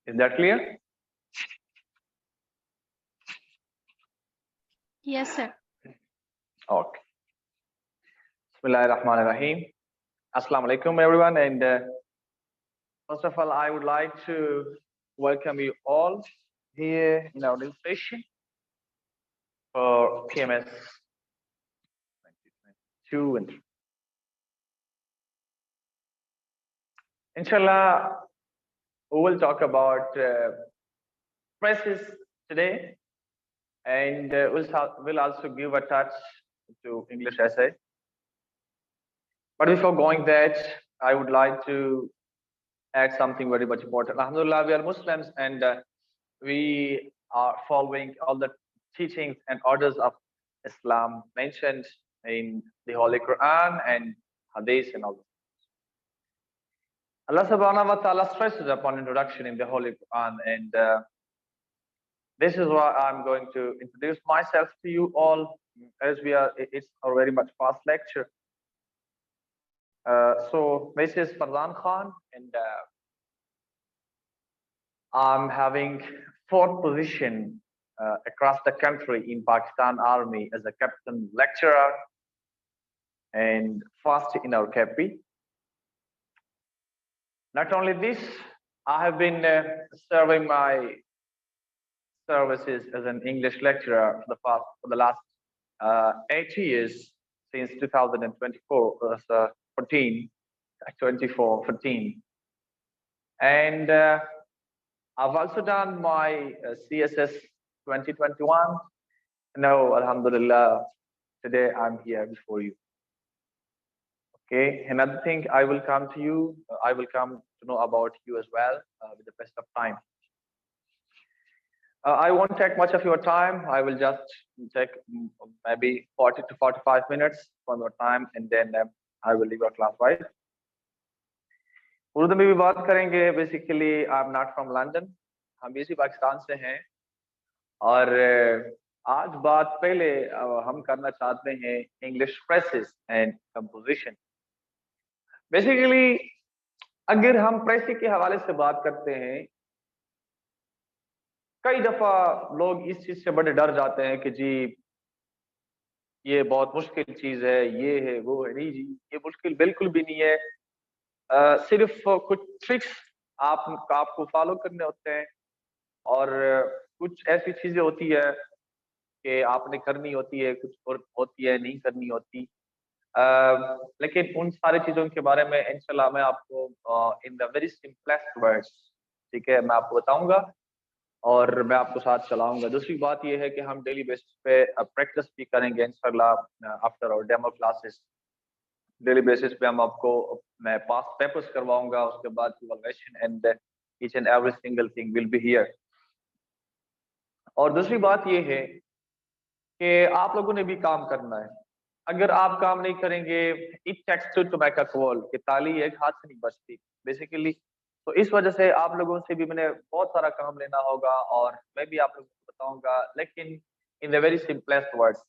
Is that clear? Yes, sir. Okay. Bismillahirrahmanirrahim. Assalamu alaikum, everyone. And first of all, I would like to welcome you all here in our new session for PMS 2022 and 3. Inshallah, we will talk about presses today, and we'll also give a touch to English essay. But before going that, I would like to add something very much important. Alhamdulillah, we are Muslims, and we are following all the teachings and orders of Islam mentioned in the Holy Quran and Hadith and all that. Allah subhanahu wa ta'ala stresses upon introduction in the Holy Quran, and this is why I'm going to introduce myself to you all, as it's a very much fast lecture. So this is Farzan Khan, and I'm having 4th position across the country in Pakistan Army as a captain lecturer and first in our KP. Not only this, I have been serving my services as an English lecturer for the last 8 years, since 2014, and I've also done my CSS 2021. Now, Alhamdulillah, today I'm here before you. Okay, another thing, I will come to know about you as well with the best of time. I won't take much of your time. I will just take maybe 40 to 45 minutes from your time, and then I will leave your class, right? Urdu में भी बात करेंगे. Basically I am not from London, हम इसी पाकिस्तान से हैं, और आज बात पहले हम करना चाहते हैं English phrases and composition. Basically अगर हम प्रेसी के हवाले से बात करते हैं, कई दफा लोग इस चीज से बड़े डर जाते हैं कि जी ये बहुत मुश्किल चीज है, ये है वो है. नहीं जी, ये मुश्किल बिल्कुल भी नहीं है. सिर्फ कुछ ट्रिक्स आपको फॉलो करने होते हैं, और कुछ ऐसी चीजें होती है कि आपने करनी होती है, कुछ और होती है नहीं करनी होती. लेकिन उन सारी चीजों के बारे में इंशाल्लाह मैं आपको in the very simplest words, ठीक है, मैं आपको बताऊंगा और मैं आपको साथ चलाऊंगा. दूसरी बात यह है कि हम डेली बेसिस पे प्रैक्टिस भी करेंगे इंशाल्लाह after our demo classes. Daily basis पे हम आपको मैं पास्ट पेपर्स करवाऊंगा, उसके बाद evaluation and each and every single thing will be here. और दूसरी बात ये है कि आप लोगों ने भी काम करना है. अगर आप काम नहीं करेंगे, it takes to make a call, कि ताली एक हाथ से नहीं बचती बेसिकली. तो इस वजह से आप लोगों से भी मैंने बहुत सारा काम लेना होगा, और मैं भी आप लोगों को बताऊंगा, लेकिन in the very simplest words,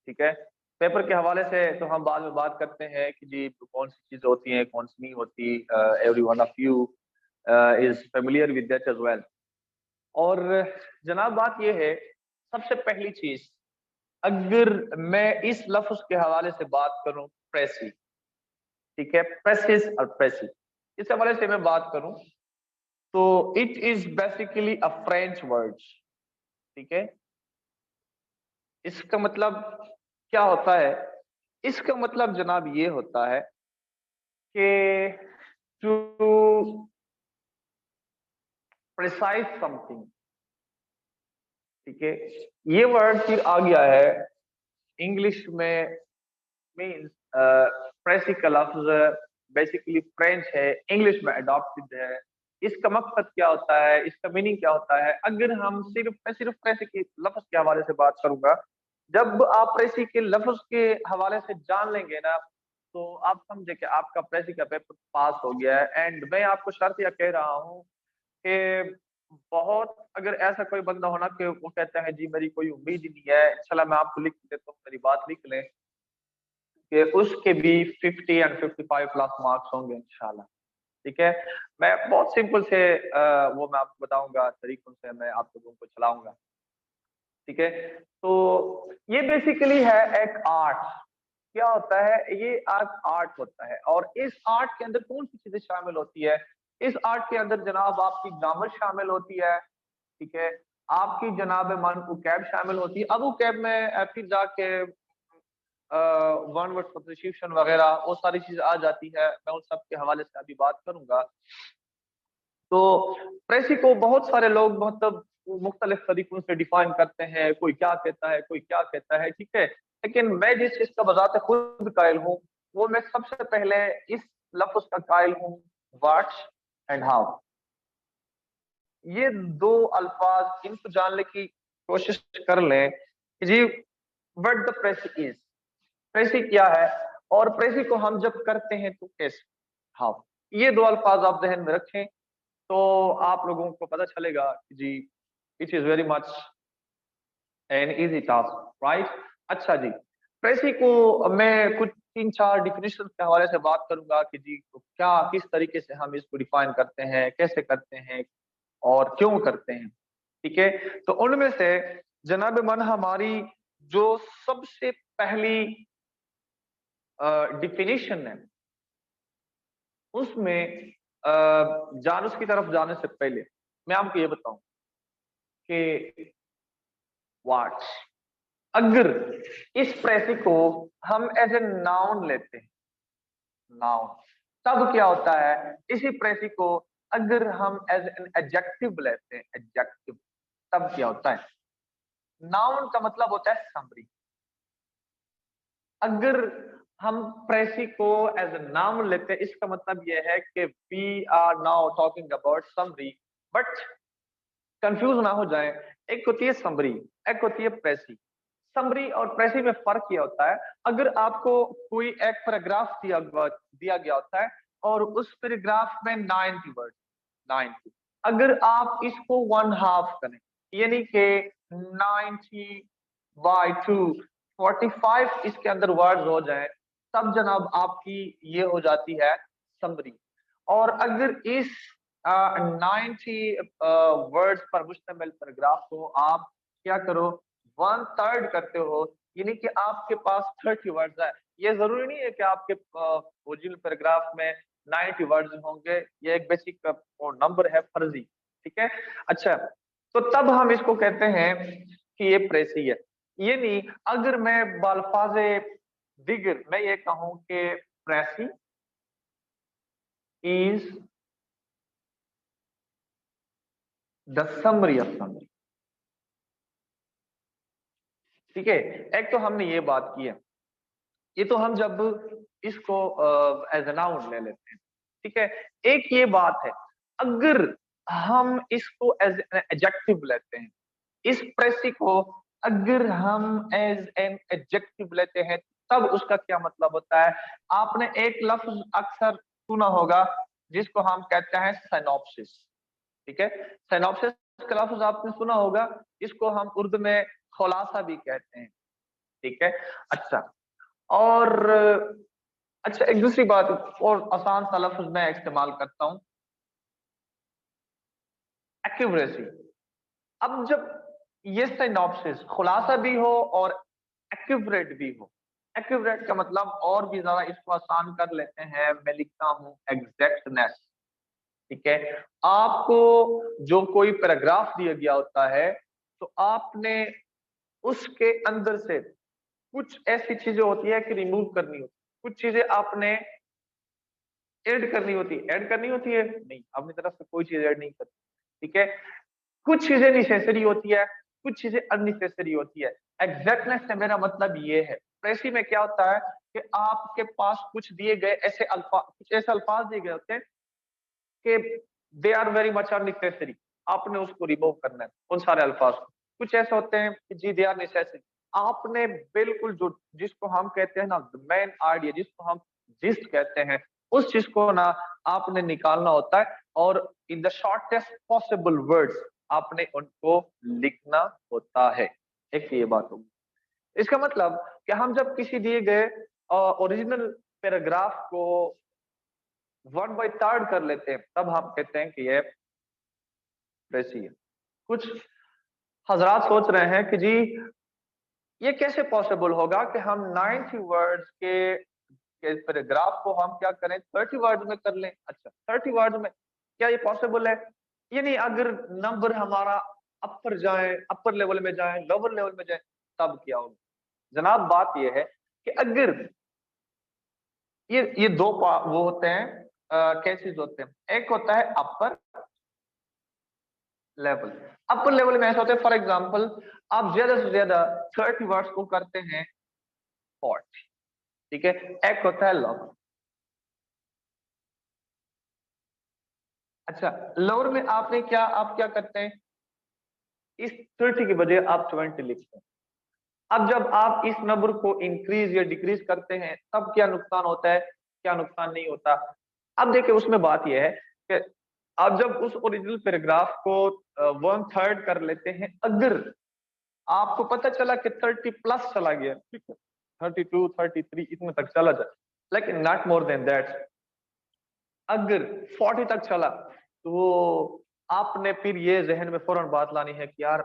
ठीक है. पेपर के हवाले से तो हम बाद में बात करते हैं कि जी कौन सी चीज होती है, कौन सी नहीं होती. Every one of you is familiar with that as well. और जनाब बात यह है, सबसे पहली चीज, अगर मैं इस लफ्ज के हवाले से बात करूं, प्रेसी, ठीक है, प्रेसिस और प्रेसी, इस हवाले से मैं बात करूं तो it is basically a French word, ठीक है. इसका मतलब क्या होता है? इसका मतलब जनाब ये होता है कि टू प्रिसाइज समथिंग, ठीक है. ये वर्ड फिर आ गया है इंग्लिश में, मीन्स प्रेसी का लफ्ज बेसिकली फ्रेंच है, इंग्लिश में अडॉप्टेड है. इसका मकसद क्या होता है, इसका मीनिंग क्या होता है? अगर हम सिर्फ प्रेसी के लफ्ज के हवाले से बात करूंगा, जब आप प्रेसी के लफ्ज के हवाले से जान लेंगे ना, तो आप समझे कि आपका प्रेसी का पेपर पास हो गया है. एंड मैं आपको शर्त यह कह रहा हूँ कि बहुत, अगर ऐसा कोई बंदा होना कि वो कहता है जी मेरी कोई उम्मीद ही नहीं है, इंशाल्लाह मैं आपको लिख देता हूँ, मेरी बात लिख लें कि उसके भी 50 एंड 55 प्लस मार्क्स होंगे इंशाल्लाह. ठीक है, मैं बहुत सिंपल से वो मैं आपको बताऊंगा, तरीकों से मैं आप लोगों को चलाऊंगा। ठीक है, तो ये बेसिकली है एक आर्ट। क्या होता है ये? आर्ट होता है, और इस आर्ट के अंदर कौन सी चीजें शामिल होती है? इस आर्ट के अंदर जनाब आपकी ग्रामर शामिल होती है, ठीक है, आपकी जनाब मन उकैब शामिल होती है। अब उकैब में फिर जाके वन वर्ड सब्स्टिट्यूशन वगैरह वो सारी चीजें आ जाती है, मैं उन सब के हवाले से अभी बात करूंगा। तो प्रेसी को बहुत सारे लोग मतलब मुख्तलिफ तरीकों से डिफाइन करते हैं, कोई क्या कहता है, कोई क्या कहता है, ठीक है, लेकिन मैं जिस चीज का बजाते खुद कायल हूँ, वो मैं सबसे पहले इस लफ्ज का कायल हूँ, व्हाट एंड हाउ। ये दो अल्फाज इनको जानने की कोशिश कर लें कि जी व्हाट द प्रेसी इज, प्रेसी क्या है, और प्रेसी को हम जब करते हैं तो कैसे, हाउ। ये दो अल्फाज आप जहन में रखें तो आप लोगों को पता चलेगा कि जी it is very much an easy task, right. अच्छा जी, प्रेसी को मैं कुछ तीन चार डिफिनेशन के हवाले से बात करूंगा कि जी तो क्या किस तरीके से हम इसको डिफाइन करते हैं, कैसे करते हैं और क्यों करते हैं, ठीक है। तो उनमें से जनाब मन हमारी जो सबसे पहली डिफिनेशन है, उसमें जान उसकी तरफ जाने से पहले मैं आपको ये बताऊं कि व्हाट, अगर इस प्रेसी को हम एज ए नाउन लेते हैं, नाउन, तब क्या होता है? इसी प्रेसी को अगर हम एज एन एडजेक्टिव लेते हैं, एडजेक्टिव, तब क्या होता है? नाउन का मतलब होता है समरी। अगर हम प्रेसी को एज ए नाउन लेते हैं, इसका मतलब यह है कि we are now talking about summary. But confuse ना हो जाए, एक होती है समरी, एक होती है प्रेसी। समरी और प्रेसी में फर्क क्या होता है? अगर आपको कोई एक पैराग्राफ दिया गया होता है और उस पैराग्राफ में 90 वर्ड, 90, अगर आप इसको वन हाफ करें, यानी कि 90/2, 45 इसके अंदर वर्ड्स हो जाए, तब जनाब आपकी ये हो जाती है समरी। और अगर इस 90 वर्ड्स पर मुश्तमिल पैराग्राफ को आप क्या करो, वन थर्ड करते हो, यानी कि आपके पास 30 वर्ड्स है। ये जरूरी नहीं है कि आपके ओरिजिनल पैराग्राफ में 90 वर्ड्स होंगे, ये एक बेसिक नंबर है, फर्जी, ठीक है। अच्छा, तो तब हम इसको कहते हैं कि ये प्रेसी है। ये नहीं, अगर मैं बालफाजे दिगर मैं ये कहूं कि precis is the summary of summary, ठीक है। एक तो हमने ये बात की है, ये तो हम जब इसको एज ए नाउन ले लेते हैं, ठीक है। एक ये बात है, अगर हम इसको एज एन एडजेक्टिव लेते हैं, इस प्रेसी को अगर हम एज एन एडजेक्टिव लेते हैं, तब उसका क्या मतलब होता है? आपने एक लफ्ज अक्सर सुना होगा जिसको हम कहते हैं सिनॉप्सिस, ठीक है। सिनॉप्सिस का लफ्ज आपने सुना होगा, इसको हम उर्दू में खुलासा भी कहते हैं, ठीक है। अच्छा, और अच्छा एक दूसरी बात और आसान सा लफ्ज मैं इस्तेमाल करता हूं, एक्यूरेसी। अब जब ये सिनॉप्सिस खुलासा भी हो और एक्यूरेट भी हो, एक्यूरेट का मतलब और भी ज्यादा इसको आसान कर लेते हैं, मैं लिखता हूं एग्जैक्टनेस, ठीक है। आपको जो कोई पैराग्राफ दिया गया होता है, तो आपने उसके अंदर से कुछ ऐसी चीजें होती है कि रिमूव करनी होती, कुछ चीजें आपने ऐड करनी होती है, ऐड करनी होती है नहीं, अपनी तरफ से कोई चीज ऐड नहीं करती, ठीक है। कुछ चीजें नेसेसरी होती है, कुछ चीजें अननेसेसरी होती है। एग्जैक्टनेस से मेरा मतलब ये है, प्रेसी में क्या होता है कि आपके पास कुछ दिए गए ऐसे अल्फाज, कुछ ऐसे अल्फाज दिए गए होते हैं कि they are very much unnecessary, आपने उसको रिमूव करना है उन सारे अल्फाज को। कुछ ऐसे होते हैं कि जी दे आर नेसेसरी, आपने बिल्कुल जो जिसको हम कहते हैं ना मेन आइडिया, जिसको हम जिस्ट कहते हैं, उस चीज को ना आपने निकालना होता है, और in the shortest possible words आपने उनको लिखना होता है। एक ये बात होगी। इसका मतलब कि हम जब किसी दिए गए ओरिजिनल पैराग्राफ को 1/3 कर लेते हैं, तब हम कहते हैं कि ये प्रेसी है। कुछ हजरात सोच रहे हैं कि जी ये कैसे पॉसिबल होगा कि हम 90 वर्ड्स के पैराग्राफ को हम क्या करें 30 वर्ड में कर लें। अच्छा 30 वर्ड में क्या ये पॉसिबल है? यानी अगर नंबर हमारा अपर जाए, अपर लेवल में जाए, लोअर लेवल में जाए, तब क्या होगा? जनाब बात ये है कि अगर ये दो वो होते हैं, केसेस होते हैं। एक होता है अपर लेवल। अपर लेवल में ऐसा होता है, फॉर एग्जाम्पल आप ज्यादा से ज्यादा 30 वर्ड्स को करते हैं 40, ठीक है। एक होता है लोअर। अच्छा लोअर में आपने क्या, आप क्या करते हैं, इस 30 की बजाय आप 20 लिखते हैं। अब जब आप इस नंबर को इंक्रीज या डिक्रीज करते हैं तब क्या नुकसान होता है, क्या नुकसान नहीं होता? अब देखिए उसमें बात यह है कि आप जब उस ओरिजिनल पैराग्राफ को 1/3 कर लेते हैं, अगर आपको पता चला कि 30 प्लस चला गया, ठीक है, 32 33 इतने तक चला जाए, लेकिन नॉट मोर देन दैट। अगर 40 तक चला तो आपने फिर ये जहन में फौरन बात लानी है कि यार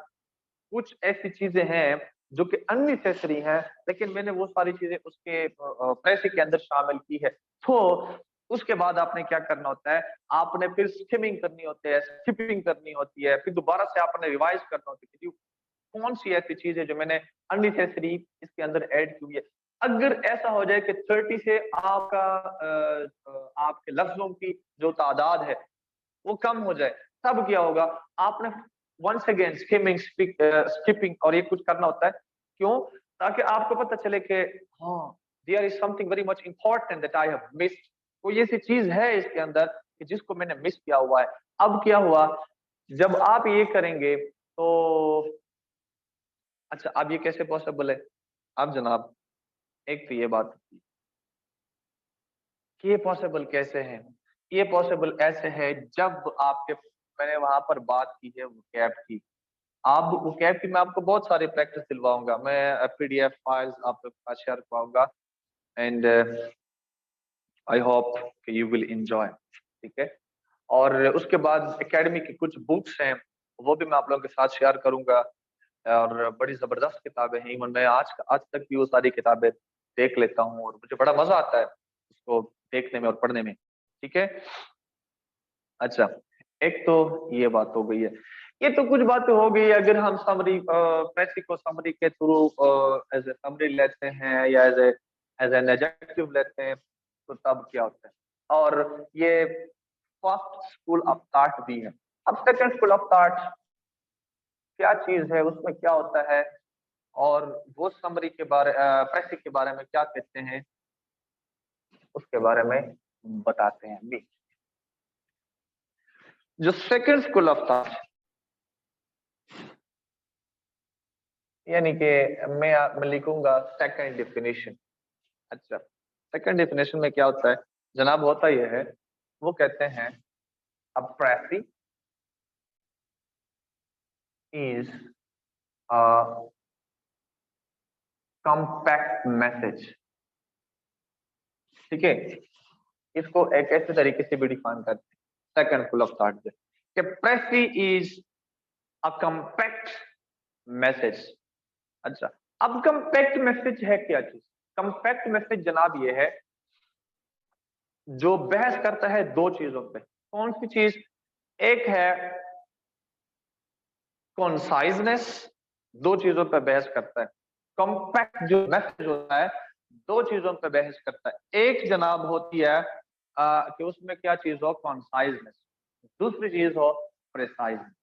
कुछ ऐसी चीजें हैं जो कि अननेसेसरी हैं, लेकिन मैंने वो सारी चीजें उसके पैसे के अंदर शामिल की है। तो उसके बाद आपने क्या करना होता है, आपने फिर स्किमिंग करनी होती है, स्किपिंग करनी होती है, फिर दोबारा से आपने रिवाइज करना होता है कि कौन सी ऐसी चीज है जो मैंने अननेसेसरी इसके अंदर ऐड की हुई है। अगर ऐसा हो जाए कि 30 से आपका आपके लफ्जों की जो तादाद है वो कम हो जाए, तब क्या होगा? आपने वंस अगेन स्किमिंग स्किपिंग और ये कुछ करना होता है। क्यों? ताकि आपको पता चले कि हाँ there is something very much important that I have missed. कोई ऐसी चीज है इसके अंदर कि जिसको मैंने मिस किया हुआ है। अब क्या हुआ, जब आप ये करेंगे तो अच्छा अब ये कैसे पॉसिबल है? अब जनाब एक तो ये बात कि ये पॉसिबल कैसे है। ये पॉसिबल ऐसे है जब आपके, मैंने वहां पर बात की है वोकैब की। आप वोकैब की मैं आपको बहुत सारी प्रैक्टिस दिलवाऊंगा, मैं पीडीएफ फाइल्स आपके साथ शेयर करवाऊंगा, एंड आई होप कि यू विल एंजॉय, ठीक है। और उसके बाद एकेडमी की कुछ बुक्स हैं वो भी मैं आप लोगों के साथ शेयर करूंगा, और बड़ी जबरदस्त किताबें हैं। इवन मैं आज तक भी वो सारी किताबें देख लेता हूँ और मुझे बड़ा मजा आता है उसको देखने में और पढ़ने में, ठीक है। अच्छा एक तो ये बात हो गई है। ये तो कुछ बातें हो गई, अगर हम समरी पैसे को समरी के थ्रू एज ए समरी लेते हैं या एज एन एडजेक्टिव लेते हैं तो तब क्या होता है। और ये फर्स्ट स्कूल ऑफ थॉट भी है। अब सेकंड स्कूल ऑफ थॉट क्या चीज है, उसमें क्या होता है, और वो समरी के बारे पैसे के बारे में क्या कहते हैं, उसके बारे में बताते हैं भी। जो सेकंड स्कूल ऑफ थॉट, यानी कि मैं लिखूंगा सेकंड डेफिनेशन। अच्छा सेकंड डेफिनेशन में क्या होता है जनाब, होता यह है, वो कहते हैं a praxis is a compact message, ठीक है। इसको एक ऐसे तरीके से भी डिफाइन करते हैं सेकंड स्कूल ऑफ थॉट से कि precis is a compact message. अच्छा अब कम्पैक्ट मैसेज है क्या चीज? कम्पैक्ट मैसेज जनाब ये है जो बहस करता है दो चीजों पे। कौन सी चीज? एक है कॉन्साइजनेस, दो चीजों पर बहस करता है। कॉम्पैक्ट जो मैसेज होता है दो चीजों पर बहस करता है। एक जनाब होती है कि उसमें क्या चीज हो, कॉन्साइजनेस। दूसरी चीज हो प्रिसाइजनेस।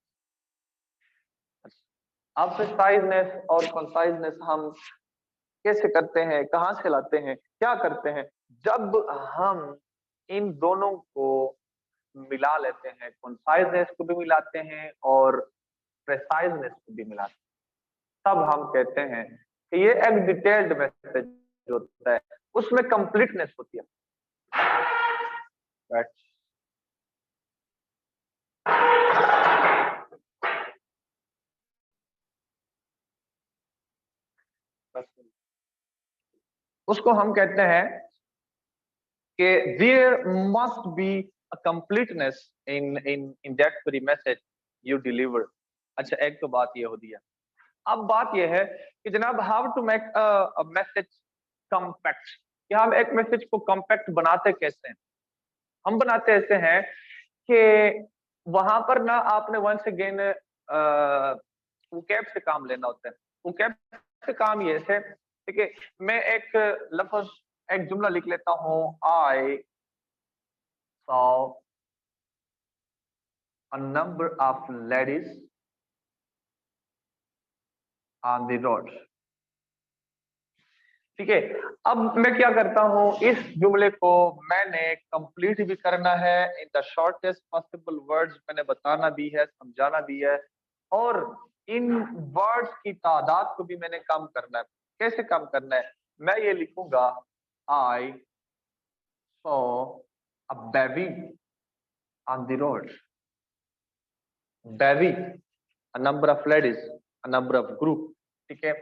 अब प्रिसाइजनेस और कॉन्साइजनेस हम कैसे करते हैं, कहाँ से लाते हैं, क्या करते हैं? जब हम इन दोनों को मिला लेते हैं, कॉन्साइजनेस को भी मिलाते हैं और प्रिसाइजनेस को भी मिलाते हैं, तब हम कहते हैं कि ये एक डिटेल्ड मैसेज होता है, उसमें कंप्लीटनेस होती है। Right? उसको हम कहते हैं कि there must be a completeness in that very message you deliver। अच्छा, एक तो बात ये होती है। अब बात ये है कि जनाब how to make a message compact, कि हम एक मैसेज को कॉम्पैक्ट बनाते कैसे हैं। हम बनाते ऐसे हैं कि वहां पर ना आपने वंस अगेन वोकैब से काम लेना होता है। वोकैब से काम ये है, ठीक है, मैं एक लफ्ज, एक जुमला लिख लेता हूँ, I saw a number of ladies on the road। ठीक है, अब मैं क्या करता हूँ, इस जुमले को मैंने कंप्लीट भी करना है in the shortest possible words, मैंने बताना भी है, समझाना भी है, और इन वर्ड्स की तादाद को भी मैंने कम करना है। कैसे कम करना है? मैं ये लिखूंगा, I saw a baby on the road. Baby, a number of ladies, a number of group. ठीक है,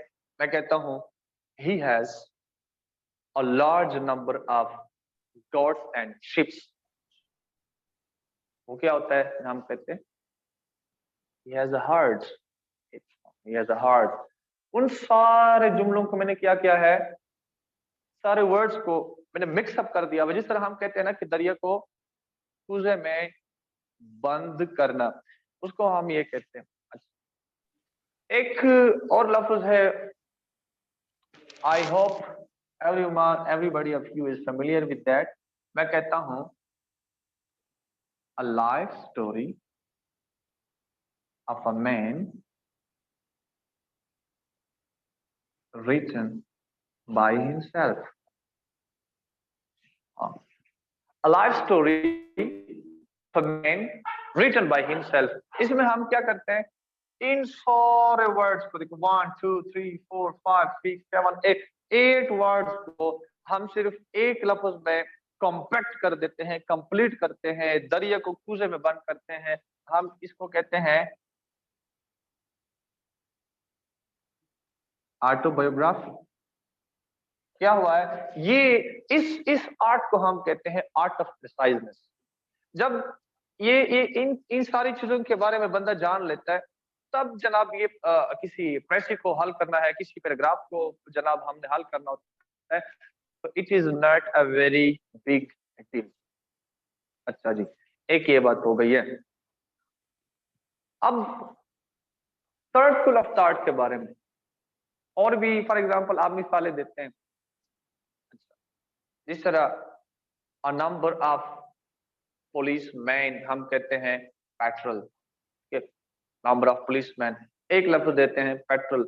मैं कहता हूं he has a large number of goats and sheep। वो क्या होता है, हम कहते हैं he has a herd, he has a herd। उन सारे जुमलों को मैंने क्या किया है, सारे वर्ड्स को मैंने मिक्स अप कर दिया। जिस तरह हम कहते हैं ना कि दरिया को कुएं में बंद करना, उसको हम ये कहते हैं। एक और लफ्ज है, I hope everybody of you is familiar with that। मैं कहता हूं a life story of a man written by himself। a life story of a man written by himself। इसमें हम क्या करते हैं, इन सारे वर्ड्स को देखो, 1 2 3 4 5 6 7 8 8 वर्ड्स को हम सिर्फ एक लफ्ज में कॉम्पैक्ट कर देते हैं, कंप्लीट करते हैं, दरिया को कूजे में बंद करते हैं। हम इसको कहते हैं ऑटोबायोग्राफी। क्या हुआ है, ये इस आर्ट को हम कहते हैं आर्ट ऑफ प्रिसाइजनेस। जब ये इन सारी चीजों के बारे में बंदा जान लेता है, तब जनाब ये किसी प्रेसी को हल करना है, किसी पैराग्राफ को जनाब हमने हल करना होता है, तो it is not a very big deal. अच्छा जी, एक ये बात हो गई है। अब थर्ड स्कूल ऑफ थॉट के बारे में और भी फॉर एग्जांपल आप मिसालें देते हैं। जिस तरह अ नंबर ऑफ पुलिसमैन, हम कहते हैं पेट्रोल। नंबर ऑफ पुलिसमैन, एक लफ्ज देते हैं पेट्रोल।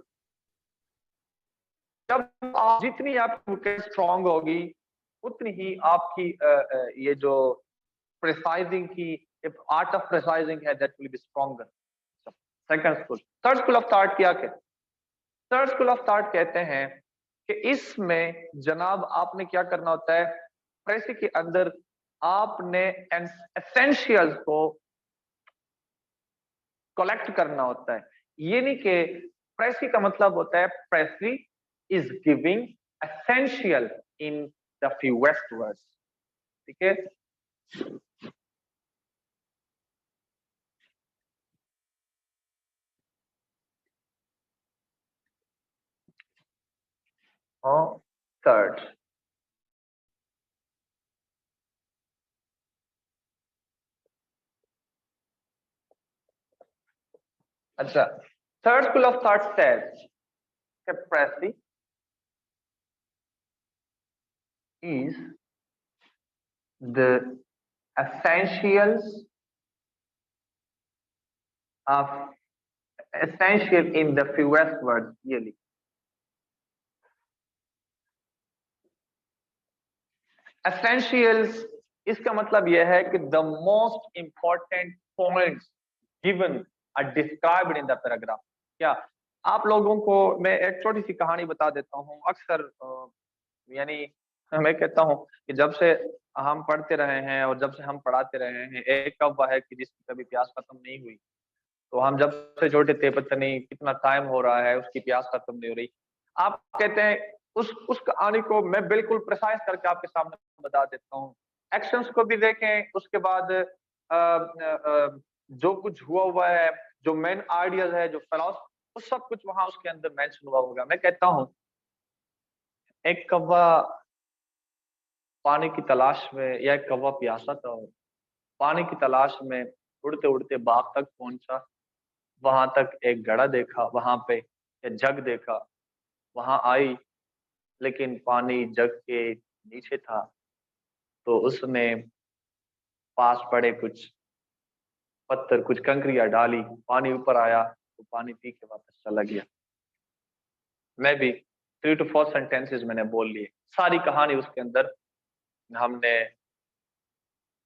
जब आप जितनी आपकी स्ट्रांग होगी, उतनी ही आपकी ये जो प्रिसाइजिंग की आर्ट ऑफ प्रिसाइजिंग है, that will be stronger. Second school. Third school of thought क्या कहते हैं? थर्ड स्कूल ऑफ थॉट कहते हैं कि इसमें जनाब आपने क्या करना होता है, प्रेसी के अंदर आपने एसेंशियल्स को कलेक्ट करना होता है। ये नहीं कि प्रेसी का मतलब होता है precis is giving essential in the fewest words. ठीक है, और थर्ड, अच्छा, third school of thought says precis is the essentials of essential in the fewest words। really essentials इसका मतलब यह है कि the most important points given are described in the paragraph। क्या आप लोगों को मैं एक छोटी सी कहानी बता देता हूँ। अक्सर यानी मैं कहता हूँ कि जब से हम पढ़ते रहे हैं और जब से हम पढ़ाते रहे हैं, एक कौवा है कि जिसकी कभी प्यास खत्म नहीं हुई। तो हम जब से छोटे थे, पता नहीं कितना टाइम हो रहा है, उसकी प्यास खत्म नहीं हो रही। आप कहते हैं उस कहानी को मैं बिल्कुल प्रिसाइज करके आपके सामने बता देता हूँ। एक्शंस को भी देखें, उसके बाद जो कुछ हुआ है, जो मेन आइडियाज है, जो फिलॉसफी, वो सब कुछ वहां उसके अंदर मेंशन हुआ होगा। मैं कहता हूँ एक कौवा पानी की तलाश में, या एक कौवा प्यासा था, पानी की तलाश में उड़ते उड़ते बाग तक पहुंचा। वहां तक एक घड़ा देखा, वहां पे एक जग देखा, वहां आई, लेकिन पानी जग के नीचे था। तो उसने पास पड़े कुछ पत्थर, कुछ कंकरियां डाली, पानी ऊपर आया, तो पानी पी के वापस चला गया। मैं भी 3 to 4 सेंटेंसेस मैंने बोल लिए, सारी कहानी उसके अंदर हमने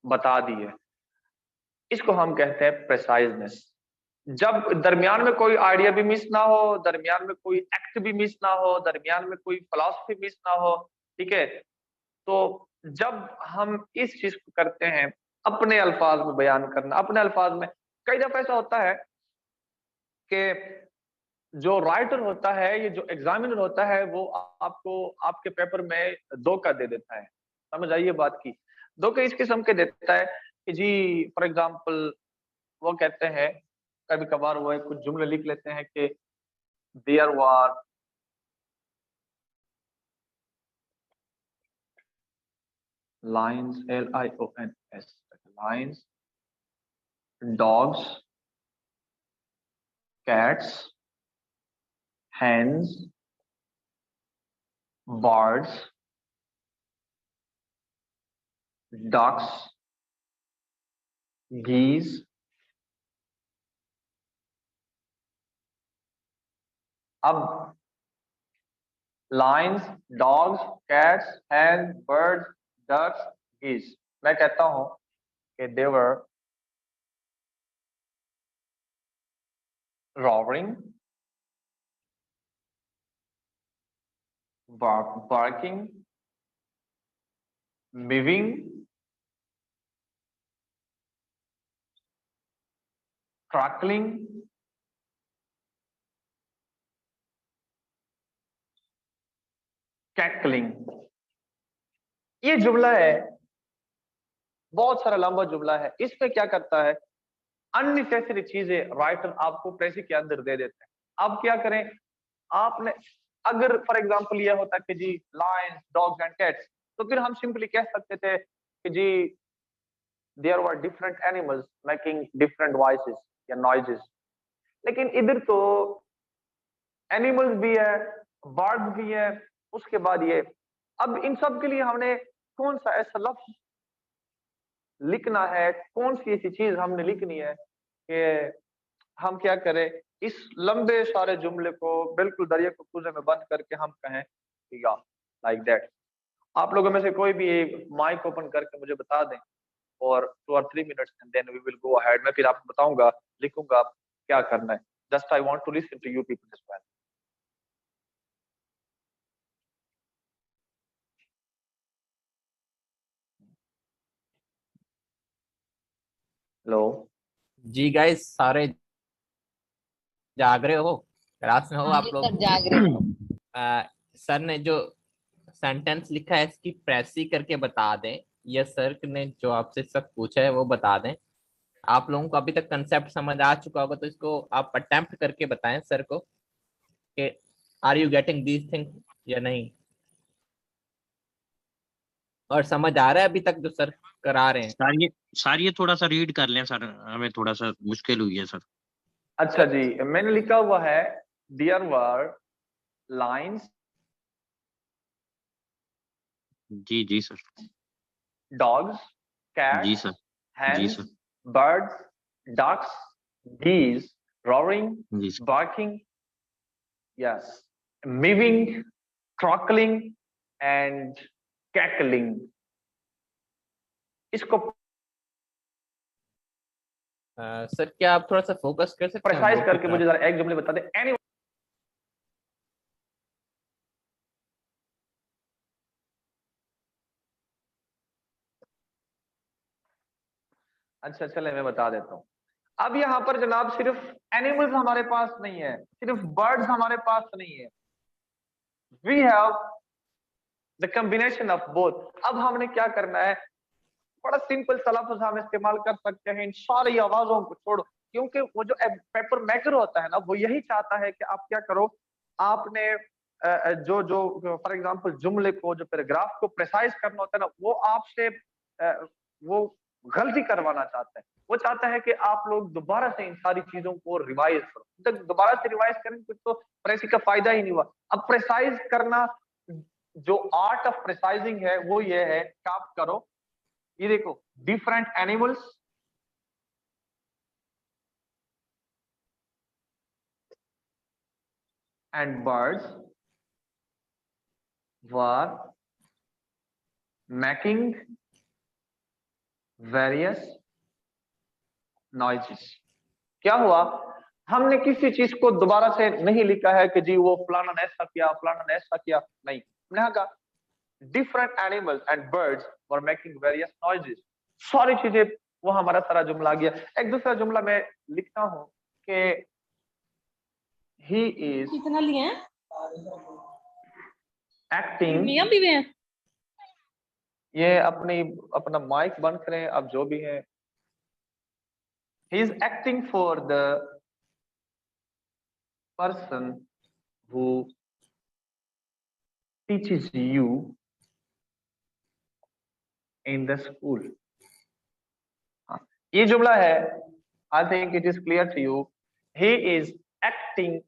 बता दी है। इसको हम कहते हैं प्रेसाइजनेस। जब दरमियान में कोई आइडिया भी मिस ना हो, दरमियान में कोई एक्ट भी मिस ना हो, दरमियान में कोई फिलॉसफी मिस ना हो, ठीक है, तो जब हम इस चीज को करते हैं, अपने अल्फाज में बयान करना, अपने अल्फाज में, कई दफा ऐसा होता है कि जो राइटर होता है, ये जो एग्जामिनर होता है, वो आपको आपके पेपर में धोखा दे देता है। समझ आइए बात की। धोखे इस किस्म के देता है कि जी, फॉर एग्जाम्पल, वो कहते हैं, कभी कभार वो कुछ जुमले लिख लेते हैं कि there were lions, lions, lions, dogs, cats, hens, birds, ducks, geese. अब lions, dogs, cats, hens, birds, ducks, geese, मैं कहता हूं कि they were roaring, barking, moving, crackling, cackling। ये जुमला है, बहुत सारा लंबा जुमला है। इसमें क्या करता है, अननेसेसरी चीजें राइटर आपको प्रेसी के अंदर दे देते हैं। आप क्या करें, आपने अगर फॉर एग्जांपल ये होता कि जी लायंस, डॉग्स एंड कैट्स, तो फिर हम सिंपली कह सकते थे कि जी there were different animals making different voices या नॉइजेस। लेकिन इधर तो एनिमल्स भी है, बर्ड्स भी है, उसके बाद ये, अब इन सब के लिए हमने कौन सा ऐसा लफ्ज लिखना है, कौन सी ऐसी चीज हमने लिखनी है कि हम क्या करें, इस लंबे सारे जुमले को बिल्कुल दरिया को कूजे में बंद करके हम कहें या लाइक दैट। आप लोगों में से कोई भी माइक ओपन करके मुझे बता दें और 2 or 3 minutes and then we will go ahead. मैं फिर आपको बताऊंगा, लिखूंगा क्या करना है। Just I want to listen to you people as well. Hello. जी गाइस, सारे जाग रहे हो? क्लास में हो हाँ आप जी लोग? सर, जाग रहे हैं। सर ने जो सेंटेंस लिखा है इसकी प्रेसी करके बता दें, या सर ने जो आपसे सब पूछा है वो बता दें। आप लोगों को अभी तक कंसेप्ट समझ आ चुका होगा, तो इसको आप अटेम्प्ट करके बताएं सर को कि are you getting these things या नहीं, और समझ आ रहा है अभी तक जो सर करा रहे हैं? सर ये थोड़ा सा रीड कर लें सर, हमें थोड़ा सा मुश्किल हुई है सर। अच्छा जी, मैंने लिखा हुआ है देयर वर लायंस, जी सर। डॉग्स, जी कैट्स, सर। जी hens, sir. birds, ducks, geese, roaring, जी sir. barking, yes, mewing, crackling, and cackling। इसको सर क्या आप थोड़ा सा फोकस कर सकते हैं प्रिसाइज बोर्ड की करके मुझे तरफ? जरा एक जुमले बता दें। एनी अच्छा, चले मैं बता देता हूँ। अब यहाँ पर जनाब सिर्फ एनिमल्स हमारे पास नहीं है, सिर्फ बर्ड्स हमारे पास नहीं है। We have the combination of both. अब हमने क्या करना है, बड़ा सिंपल सा लफ्ज हम इस्तेमाल कर सकते हैं इन सारी आवाजों को छोड़ो, क्योंकि वो जो पेपर मेकर होता है ना, वो यही चाहता है कि आप क्या करो, आपने जो जो फॉर एग्जांपल जुमले को, जो पैराग्राफ को प्रिसाइज करना होता है ना, वो आपसे वो गलती करवाना चाहता है। वो चाहता है कि आप लोग दोबारा से इन सारी चीजों को रिवाइज करो। जब दोबारा से रिवाइज करेंगे तो प्रेसी का फायदा ही नहीं हुआ। अब प्रिसाइज करना, जो आर्ट ऑफ प्रिसाइजिंग है वो ये है कि आप करो, ये देखो, different animals and birds were making various noises. क्या हुआ, हमने किसी चीज को दोबारा से नहीं लिखा है कि जी वो फलाना ने ऐसा किया, फलाना ने ऐसा किया, नहीं, हमने कहा different animals and birds were making various noises. सारी चीजें, वो हमारा सारा जुमला आ गया। एक दूसरा जुमला मैं लिखता हूं कि ही इज कितना लिए हैं? एक्टिंग, मियां बीवी हैं? ये अपना माइक बंद करें अब, जो भी है। He is acting for the person who teaches you in the school. ये जुमला है, I think it is clear to you. He is acting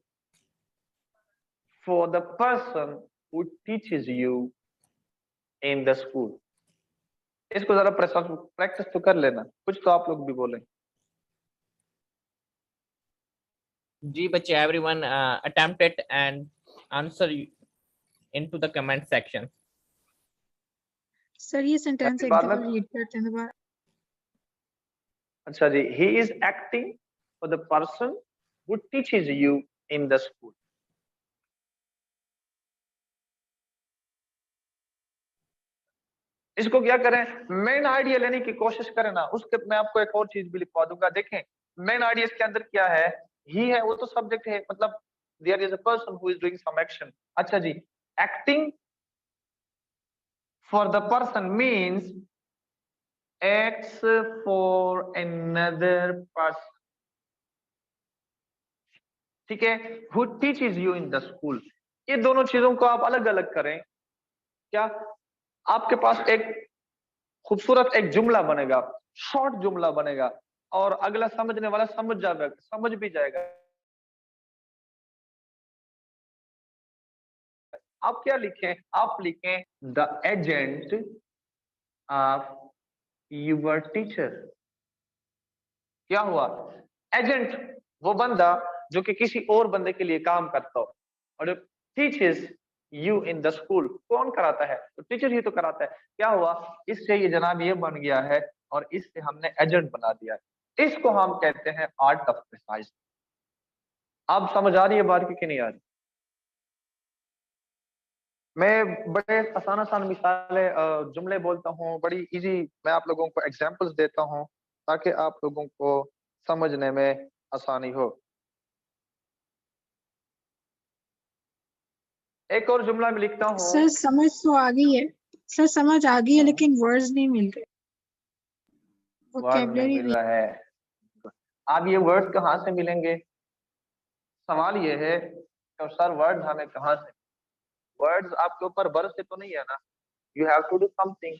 for the person who teaches you in the school. इसको जरा practice तो कर लेना, कुछ तो आप लोग भी बोलें। जी बच्चे, everyone attempt it and answer into the comment section. Sir ये सेंटेंस एक बाद दफा में, रीड करते हैं दोबारा। अच्छा जी, he is acting for the person who teaches you in the school. इसको क्या करें, मेन आइडिया लेने की कोशिश करें ना। उसके मैं आपको एक और चीज भी लिखवा दूंगा। देखें, मेन आइडिया इसके अंदर क्या है, ही है, वो तो सब्जेक्ट है, मतलब there is a person who is doing some action. अच्छा जी, acting for the person means acts for another person, ठीक है, who teaches you in the school. ये दोनों चीजों को आप अलग अलग करें, क्या आपके पास एक खूबसूरत एक जुमला बनेगा, शॉर्ट जुमला बनेगा, और अगला समझने वाला समझ भी जाएगा। आप क्या लिखें, आप लिखें the agent of your teacher. क्या हुआ, एजेंट वो बंदा जो कि किसी और बंदे के लिए काम करता हो, और teachers you in the school कौन कराता है, तो टीचर ही तो कराता है। क्या हुआ, इससे ये जनाब ये बन गया है, और इससे हमने एजेंट बना दिया है। इसको हम कहते हैं आर्ट ऑफ प्रिसाइज। आप समझ आ रही है बात की नहीं आ रही? मैं बड़े आसान आसान मिसालें जुमले बोलता हूँ, बड़ी इजी मैं आप लोगों को एग्जांपल्स देता हूँ, ताकि आप लोगों को समझने में आसानी हो। एक और जुमला में लिखता हूँ। सर समझ तो आ गई है, सर समझ आ गई है, लेकिन वर्ड्स नहीं मिल रहे, वर्ड नहीं वोकैबुलरी मिल रहा है। अब ये वर्ड कहाँ से मिलेंगे, सवाल ये है तो सर वर्ड हमें कहाँ से, वर्ड्स आपके ऊपर बर्फ से तो नहीं है ना, you have to do something,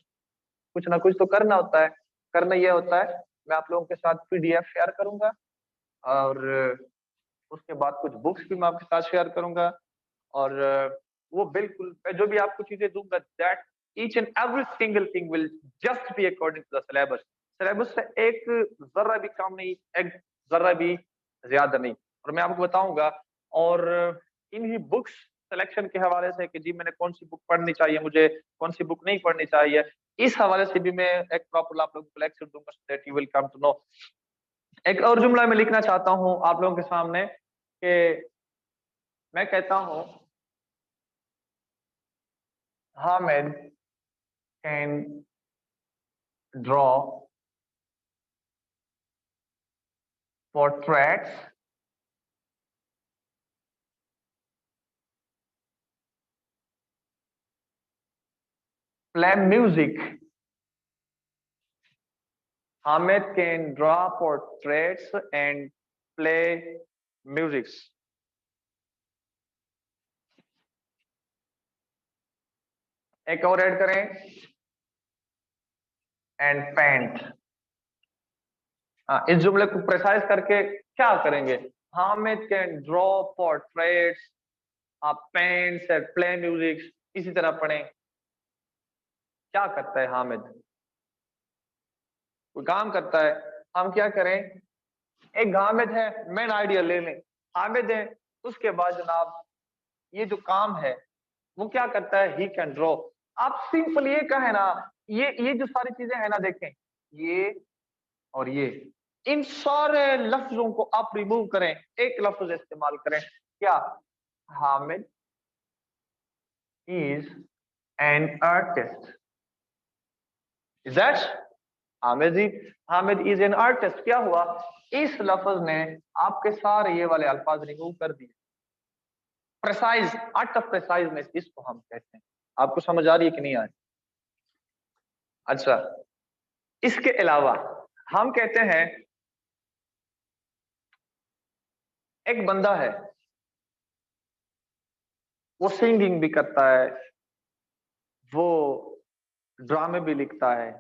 कुछ ना कुछ तो करना होता है। करना ये होता है, मैं आप लोगों के साथ पीडीएफ शेयर करूंगा, और उसके बाद कुछ बुक्स भी मैं आपके साथ शेयर करूंगा, और वो बिल्कुल मैं जो भी आपको चीजें दूंगा, that each and every single thing will just be according to the syllabus. Syllabus से एक जर्रा भी कम नहीं, एक जर्रा भी ज्यादा नहीं, और मैं आपको बताऊंगा। और इन्हीं बुक्स सिलेक्शन के हवाले से कि जी मैंने कौन सी बुक पढ़नी चाहिए, मुझे कौन सी बुक नहीं पढ़नी चाहिए, इस हवाले से भी मैं एक प्रॉपर आप लोगों को लेक्चर दूंगा, so that you will come to know. एक और जुमला मैं लिखना चाहता हूं आप लोगों के सामने कि मैं कहता हूं Hamid can draw portraits play music. Hamid can draw portraits and play music. एक और ऐड करें, एंड पेंट। इस जुमले को प्रिसाइज करके क्या करेंगे? Hamid can draw portraits, paints and play music. इसी तरह पढ़ें, क्या करता है हामिद? कोई काम करता है। हम क्या करें, एक हामिद है, मेन आइडिया ले लें, हामिद है, उसके बाद जनाब ये जो काम है वो क्या करता है, ही कैन ड्रॉ। आप सिंपल ये कहें ना, ये जो सारी चीजें हैं ना, देखें ये और ये, इन सारे लफ्जों को आप रिमूव करें, एक लफ्ज इस्तेमाल करें, क्या? Hamid is an artist. Is that Hamid is an artist. क्या हुआ, इस लफ्ज ने आपके सारे ये वाले अल्फाज रिमूव कर दिए। प्रेसाइज, आर्ट ऑफ प्रेसाइज में इसको हम कहते हैं। आपको समझ आ रही है कि नहीं आ रही? अच्छा, इसके अलावा हम कहते हैं एक बंदा है, वो सिंगिंग भी करता है, वो ड्रामे भी लिखता है,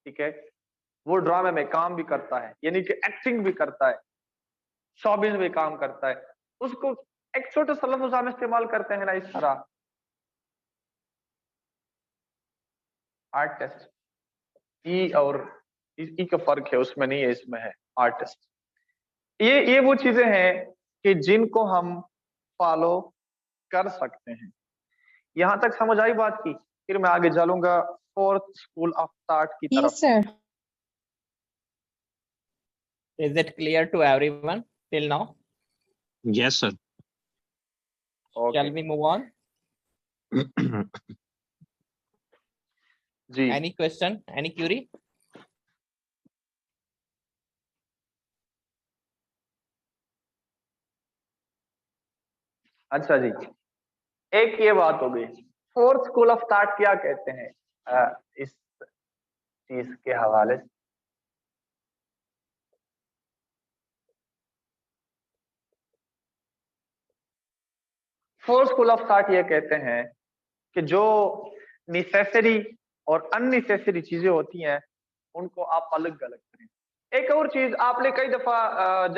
ठीक है, वो ड्रामे में काम भी करता है, यानी कि एक्टिंग भी करता है, शोबिज में काम करता है। उसको एक छोटा सा लफ्ज हम इस्तेमाल करते हैं ना इस तरह, आर्टिस्ट। ई और ई का फर्क है, उसमें नहीं है, इसमें है आर्टिस्ट। ये वो चीजें हैं कि जिनको हम फॉलो कर सकते हैं। यहां तक समझ आई बात की? फिर मैं आगे चलूंगा फोर्थ स्कूल ऑफ थॉट की तरफ। Yes, sir. Is it clear to everyone till now? Yes, sir. Shall we move on? Ji, Any question? Any query? अच्छा जी, एक ये बात हो गई, फोर्थ स्कूल ऑफ थॉट क्या कहते हैं इस चीज के हवाले से। फोर्थ स्कूल ऑफ थॉट ये कहते हैं कि जो नेसेसरी और अननेसेसरी चीजें होती हैं उनको आप अलग अलग करें। एक और चीज, आपने कई दफा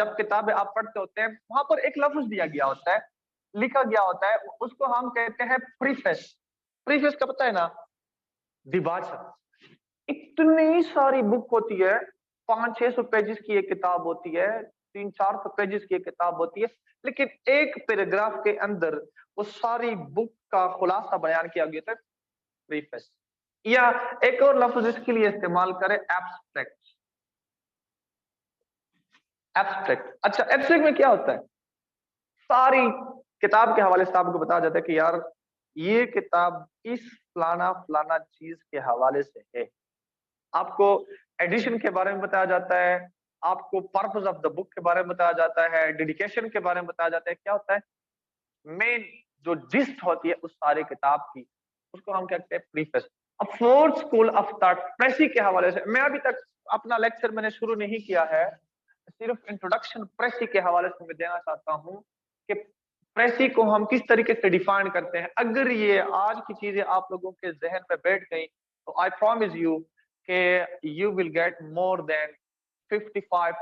जब किताबें आप पढ़ते होते हैं, वहां पर एक लफ्ज दिया गया होता है, लिखा गया होता है, उसको हम कहते हैं प्रीफेस। प्रीफेस का पता है ना, दिबाचा। इतनी सारी बुक होती है, 500-600 पेजेस की एक किताब होती है, 300-400 पेजेस की एक किताब होती है, लेकिन एक पैराग्राफ के अंदर वो सारी बुक का खुलासा बयान किया गया था, प्रीफेस। या एक और लफ्ज इसके लिए इस्तेमाल करें, एब्स्ट्रैक्ट। एब्स्ट्रैक्ट, अच्छा एब्स्ट्रैक्ट में क्या होता है? सारी किताब के हवाले से आपको बताया जाता है कि यार ये किताब इस फलाना फलाना चीज के हवाले से है। आपको एडिशन के बारे में बताया जाता है, आपको पर्पस ऑफ द बुक के बारे में बताया जाता है, डेडिकेशन के बारे में बताया जाता है। क्या होता है, मेन जो जिस्ट होती है उस सारे किताब की, उसको हम कहते हैं प्रीफेस। अब फोर्थ स्कूल ऑफ थॉट प्रेसी के हवाले से, मैं अभी तक अपना लेक्चर मैंने शुरू नहीं किया है, सिर्फ इंट्रोडक्शन प्रेसी के हवाले से मैं देना चाहता हूं कि प्रेसी को हम किस तरीके से डिफाइन करते हैं। अगर ये आज की चीजें आप लोगों के जहन पे बैठ गई तो आई प्रॉमिस यू कि you will get more than 55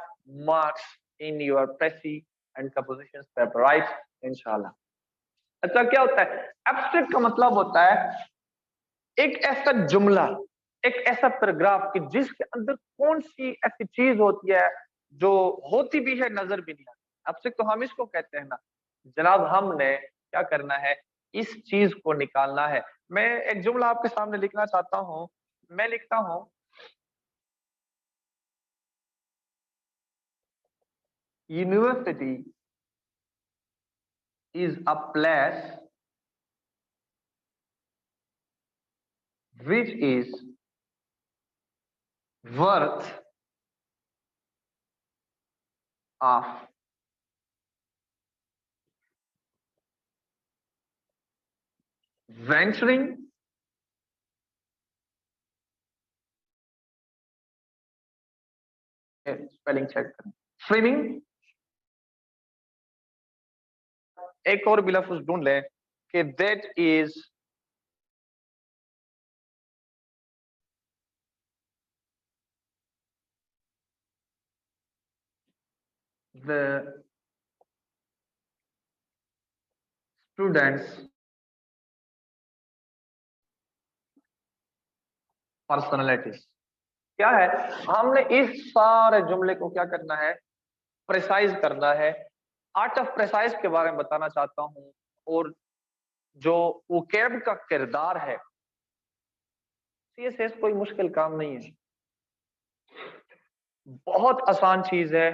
marks in your Pressy and compositions paper, right? इंशाल्लाह। अच्छा, क्या होता है एब्स्ट्रैक्ट? का मतलब होता है एक ऐसा जुमला, एक ऐसा पैराग्राफ कि जिसके अंदर कौन सी ऐसी चीज होती है जो होती भी है, नजर भी नहीं आती। एब्स्ट्रैक्ट तो हम इसको कहते हैं ना जनाब, हमने क्या करना है, इस चीज को निकालना है। मैं एक जुमला आपके सामने लिखना चाहता हूं, मैं लिखता हूं, university is a place which is worth of venturing spelling check करें। स्विमिंग, एक और भी लफ्ज ढूंढ लें कि that is the students personalities. क्या है, हमने इस सारे जुमले को क्या करना है, प्रिसाइज करना है। आर्ट ऑफ प्रिसाइज के बारे में बताना चाहता हूं, और जो वोकैब का किरदार है, सीएसएस कोई मुश्किल काम नहीं है, बहुत आसान चीज है,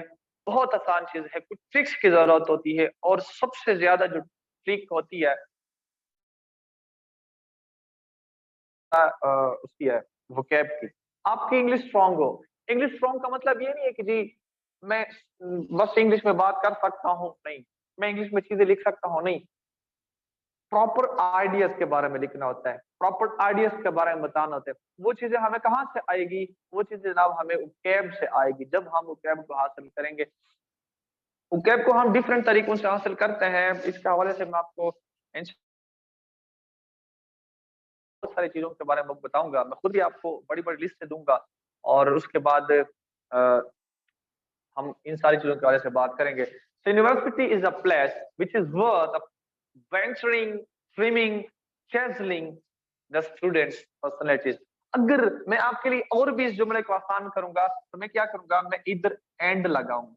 बहुत आसान चीज है। कुछ ट्रिक्स की जरूरत होती है, और सबसे ज्यादा जो ट्रिक होती है उसकी है वोकैब की। आपकी इंग्लिश स्ट्रांग हो, इंग्लिश स्ट्रांग का मतलब ये नहीं है कि जी मैं बस इंग्लिश में बात कर सकता हूं, नहीं, मैं इंग्लिश में चीजें लिख सकता हूं, नहीं, प्रॉपर आइडियाज के बारे में लिखना होता है, प्रॉपर आइडियाज के बारे में बताना होता है। वो चीजें हमें कहाँ से आएगी, वो चीजें जनाब हमें वोकैब से आएगी। जब हम वोकैब को हासिल करेंगे, वोकैब को हम डिफरेंट तरीकों से हासिल करते हैं, इसके हवाले से मैं आपको बहुत सारी चीजों के बारे में बताऊंगा, मैं खुद ही आपको बड़ी बड़ी लिस्ट दूंगा, और उसके बाद हम इन सारी चीजों के बारे से बात करेंगे। So university is a place which is worth of venturing, swimming, chiseling the students' personalities. अगर मैं आपके लिए और भी इस जुमले को आसान करूंगा तो मैं क्या करूंगा, मैं इधर एंड लगाऊंगा।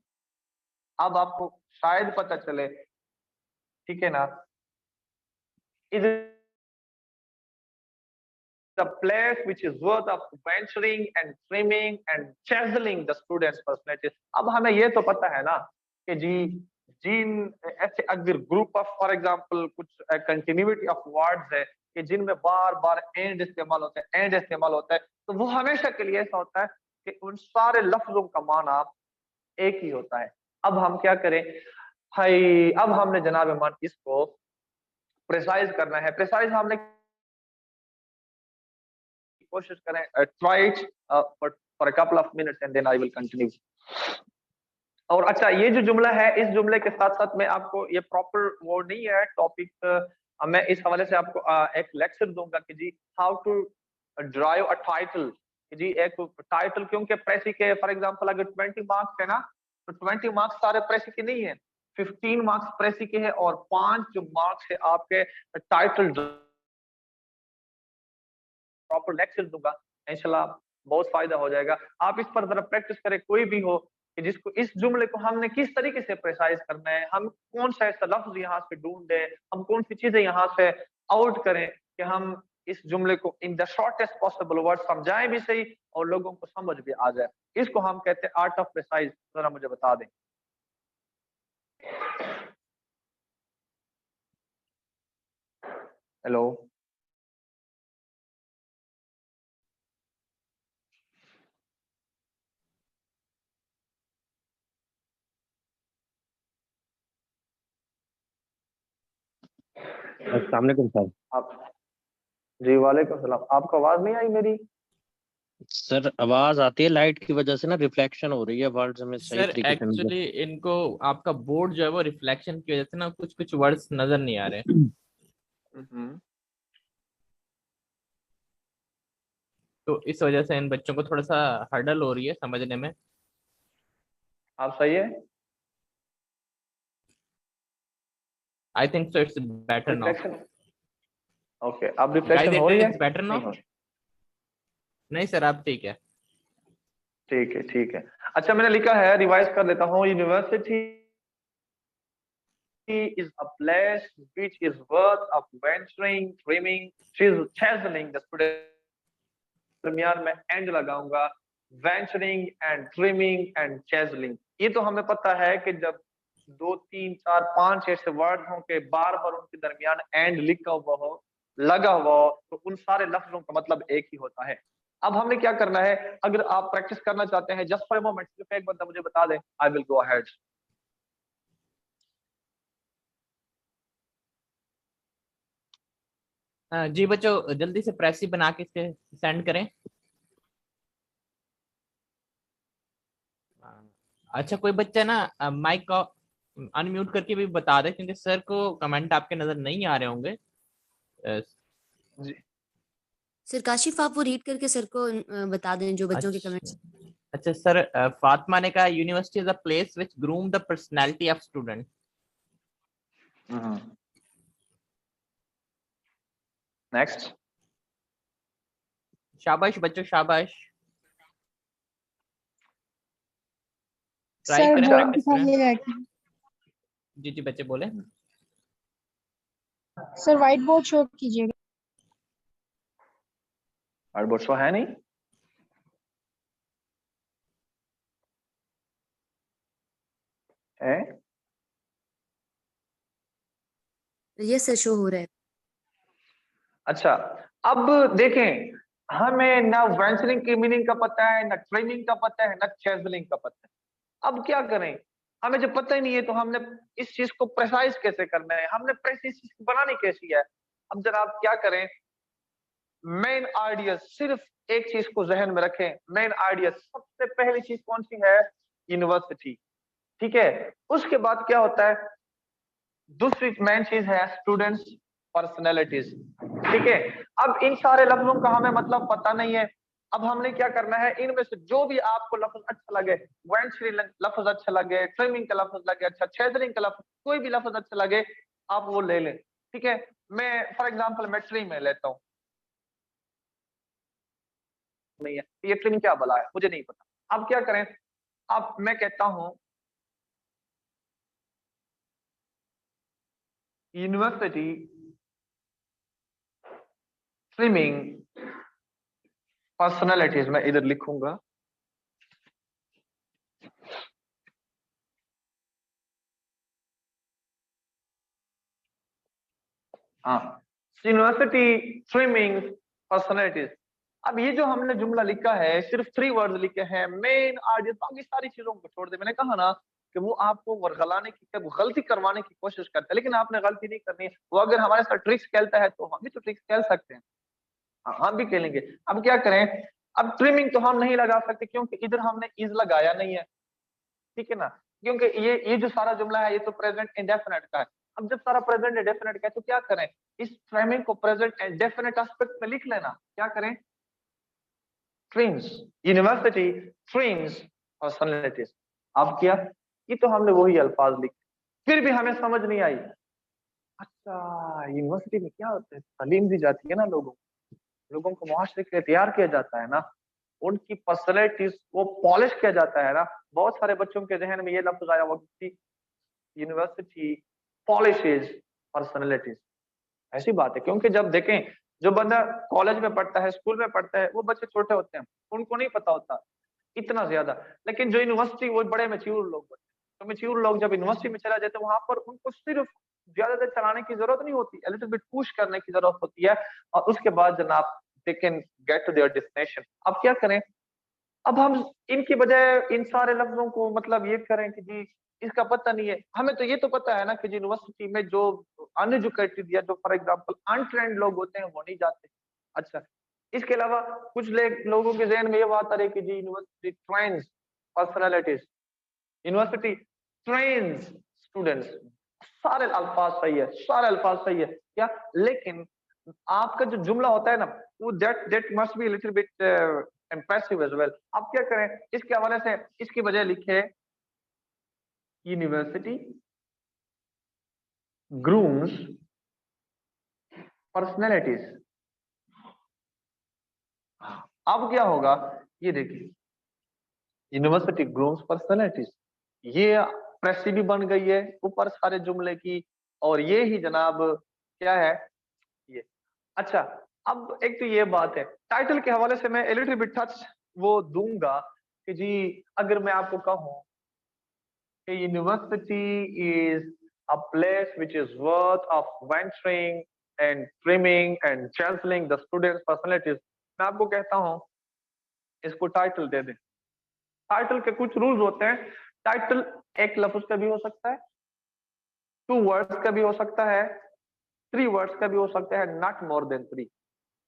अब आपको शायद पता चले, ठीक है ना, इधर the place which is worth of venturing and swimming and chiseling the students' personalities. अब हमें ये तो पता है ना कि जी जिन ऐसे अगर ग्रुप ऑफ फॉर एग्जांपल कुछ कंटिन्यूटी ऑफ वर्ड्स है कि जिनमें बार बार एंड इस्तेमाल होता है, एंड इस्तेमाल होता है, तो वो हमेशा के लिए ऐसा होता है कि उन सारे लफ्जों का माना एक ही होता है। अब हम क्या करें, हाय, अब हमने जनाब मान इसको प्रिसाइज करना है। प्रिसाइज हमने कोशिश करें, try it for a couple of minutes and then I will continue. और अच्छा, ये जो जुमला है, इस जुमले के साथ साथ मैं आपको, ये प्रॉपर वर्ड नहीं है टॉपिक, मैं इस हवाले से आपको एक लेक्चर दूंगा कि जी how to drive a title. जी एक टाइटल, क्योंकि प्रेसी के फॉर एग्जांपल अगर 20 मार्क्स है ना, तो 20 मार्क्स सारे प्रेसी के नहीं है, 15 मार्क्स प्रेसी के है, और 5 जो मार्क्स है आपके टाइटल। प्रॉपर लेक्चर दूंगा, इंशाल्लाह बहुत फायदा हो जाएगा। आप इस पर जरा प्रैक्टिस करें, कोई भी हो, कि जिसको इस जुमले को हमने किस तरीके से प्रिसाइज करना है, हम कौन सा ऐसा लफ्ज यहाँ से ढूंढे, हम कौन सी चीजें यहाँ से आउट करें कि हम इस जुमले को in the shortest possible word समझाएं भी सही और लोगों को समझ भी आ जाए। इसको हम कहते हैं आर्ट ऑफ प्रिसाइज। जरा मुझे बता दें। हेलो, अस्सलाम वालेकुम सर। आप जी वालेकुम सलाम। आपको आवाज नहीं आई मेरी? सर आवाज आती है, लाइट की वजह से ना रिफ्लेक्शन हो रही है, वर्ड्स हमें सही सर तरीके से नहीं एक्चुअली इनको आपका बोर्ड जो है वो रिफ्लेक्शन की वजह से ना कुछ कुछ वर्ड्स नजर नहीं आ रहे, तो इस वजह से इन बच्चों को थोड़ा सा हर्डल हो रही है समझने में। आप सही है? I think so it's better now. Reflection, okay, अब गाइस रिफ्लेक्शन हो रही है? इट्स बेटर नहीं नाउ। हो रही? नहीं सर आप ठीक है। ठीक है, ठीक है। अच्छा, मैंने लिखा है, रिवाइज कर लेता हूँ। University is a place which is worth of venturing, dreaming, chiseling the student। दरमियान में एंड लगाऊंगा, venturing and dreaming and chiseling। ये तो हमें पता है कि जब 2 3 4 5 ऐसे वर्ड हों के बार बार उनके दरमियान एंड लिखा हुआ हो, लगा हुआ हो, तो उन सारे लफ्जों का मतलब एक ही होता है। अब हमने क्या करना है, अगर आप प्रैक्टिस करना चाहते हैं, जस्ट फॉर अ मोमेंट सिर्फ एक बंदा मुझे बता दें, आई विल गो अहेड। जी बच्चों जल्दी से प्रेसी बना के इसे सेंड करें। अच्छा, कोई बच्चा ना माइक का अनम्यूट करके भी बता दे, क्योंकि सर को कमेंट आपके नजर नहीं आ रहे होंगे। जी सर काशिफ आप वो रीड करके सर को बता दें जो बच्चों के कमेंट्स। अच्छा सर, फातिमा ने कहा university is a place which groom the personality of student. Next. शाबाश बच्चों, शाबाश। ट्राई सर करें बोर्ड प्रैक्टिस करें। दिखाइएगा कि जी जी बच्चे बोले। सर व्हाइट बोर्ड शो कीजिएगा। व्हाइट बोर्ड शो है नहीं? है? ये सर शो हो रहा है। अच्छा, अब देखें, हमें ना वेंचरिंग की मीनिंग का पता है, ना ट्रिमिंग का पता है, ना चेजलिंग का पता है। अब क्या करें? हमें जब पता ही नहीं है तो हमने इस चीज को प्रेसाइज कैसे करना है, हमने प्रेसिस चीज बनानी कैसी है? अब जनाब क्या करें, मेन आइडिया सिर्फ एक चीज को जहन में रखें। मेन आइडिया सबसे पहली चीज कौन सी है? यूनिवर्सिटी। ठीक है, उसके बाद क्या होता है? दूसरी मेन चीज है स्टूडेंट्स पर्सनैलिटीज। ठीक है, अब इन सारे लफ्जों का हमें मतलब पता नहीं है। अब हमने क्या करना है, इनमें से जो भी आपको लफ्ज अच्छा लगे, वेंचरी लफ्ज अच्छा लगे, ट्रिमिंग का लफ्ज लगे, अच्छा चेजरिंग का लफ्ज, कोई भी लफ्ज अच्छा लगे आप वो ले लें। ठीक है, मैं फॉर एग्जांपल मैं ट्री में लेता हूँ, नहीं है ये ट्रिमिंग क्या भला है, मुझे नहीं पता। अब क्या करें, अब मैं कहता हूं यूनिवर्सिटी स्ट्रीमिंग पर्सनैलिटीज, मैं इधर लिखूंगा। हाँ, यूनिवर्सिटी स्ट्रीमिंग पर्सनैलिटीज। अब ये जो हमने जुमला लिखा है सिर्फ 3 वर्ड लिखे हैं, मेन आइडिया, बाकी सारी चीजों को छोड़ दे। मैंने कहा ना कि वो आपको वर्गलाने की, गलती करवाने की कोशिश करता है, लेकिन आपने गलती नहीं करनी है। वो अगर हमारे साथ ट्रिक्स खेलता है तो हम भी तो ट्रिक्स खेल सकते हैं। हाँ, हम भी खेलेंगे। अब क्या करें, अब ट्रिमिंग तो हम नहीं लगा सकते क्योंकि इधर हमने इज लगाया नहीं है। ठीक है ना, क्योंकि ये जो सारा जुमला है ये तो प्रेजेंट इंडेफिनिट का है। अब जब सारा प्रेजेंट इंडेफिनिट का है तो क्या करें, इस फ्रेमिंग को प्रेजेंट इंडेफिनिट एस्पेक्ट में लिख लेना। क्या करें, स्ट्रीम्स, यूनिवर्सिटी स्ट्रीम्स पर्सनैलिटीज। अब क्या, ये तो हमने वही अल्फाज लिखे, फिर भी हमें समझ नहीं आई। अच्छा, यूनिवर्सिटी में क्या होता है, तालीम दी जाती है ना, लोगों को मुआशरे के लिए तैयार किया जाता है ना, उनकी पर्सनैलिटीज को पॉलिश किया जाता है ना। बहुत सारे बच्चों के जहन में ये लफ्ज आया हुआ कि यूनिवर्सिटी पॉलिशेज पर्सनैलिटीज। ऐसी बात है, क्योंकि जब देखें जो बंदा कॉलेज में पढ़ता है, स्कूल में पढ़ता है, वो बच्चे छोटे होते हैं, उनको नहीं पता होता इतना ज्यादा। लेकिन जो यूनिवर्सिटी, वो बड़े मैच्योर लोग होते हैं। तो मैच्योर लोग जब यूनिवर्सिटी में चला जाते हैं, वहां पर उनको सिर्फ ज्यादा देर चलाने की जरूरत नहीं होती, a little bit पुश करने की जरूरत होती है, और उसके बाद जनाब they can get to their destination. अब क्या करें, अब हम इनकी बजाय इन सारे लफ्जों को मतलब ये करें कि जी इसका पता नहीं है। हमें तो ये तो पता है ना कि यूनिवर्सिटी में जो अनएजुकेटेड या जो फॉर एग्जांपल अनट्रेंड लोग होते हैं वो नहीं जाते। अच्छा, इसके अलावा कुछ लोगों के जहन में ये बात आ रही है कि जी university trains personalities, university trains students. सारे अल्फाज सही है, सारे अल्फाज सही है क्या, लेकिन आपका जो जुमला होता है ना, वो that must be little bit impressive as well. आप क्या करें, इसके हवाले से इसकी बजाय लिखे यूनिवर्सिटी ग्रूम्स पर्सनैलिटीज। अब क्या होगा, ये देखिए, यूनिवर्सिटी ग्रूम्स पर्सनैलिटीज, ये प्रेसी भी बन गई है ऊपर सारे जुमले की, और ये ही जनाब क्या है ये। अच्छा, अब एक तो ये बात है, टाइटल के हवाले से मैं लिटिल बिट टच वो दूंगा कि जी अगर मैं आपको कहूं कि university is a place which is worth of venturing and trimming and counselling the students personalities, मैं आपको कहता हूं इसको टाइटल दे दें। टाइटल के कुछ रूल्स होते हैं। टाइटल एक लफ्ज का भी हो सकता है, 2 वर्ड्स का भी हो सकता है, 3 वर्ड्स का भी हो सकता है, नॉट मोर देन 3।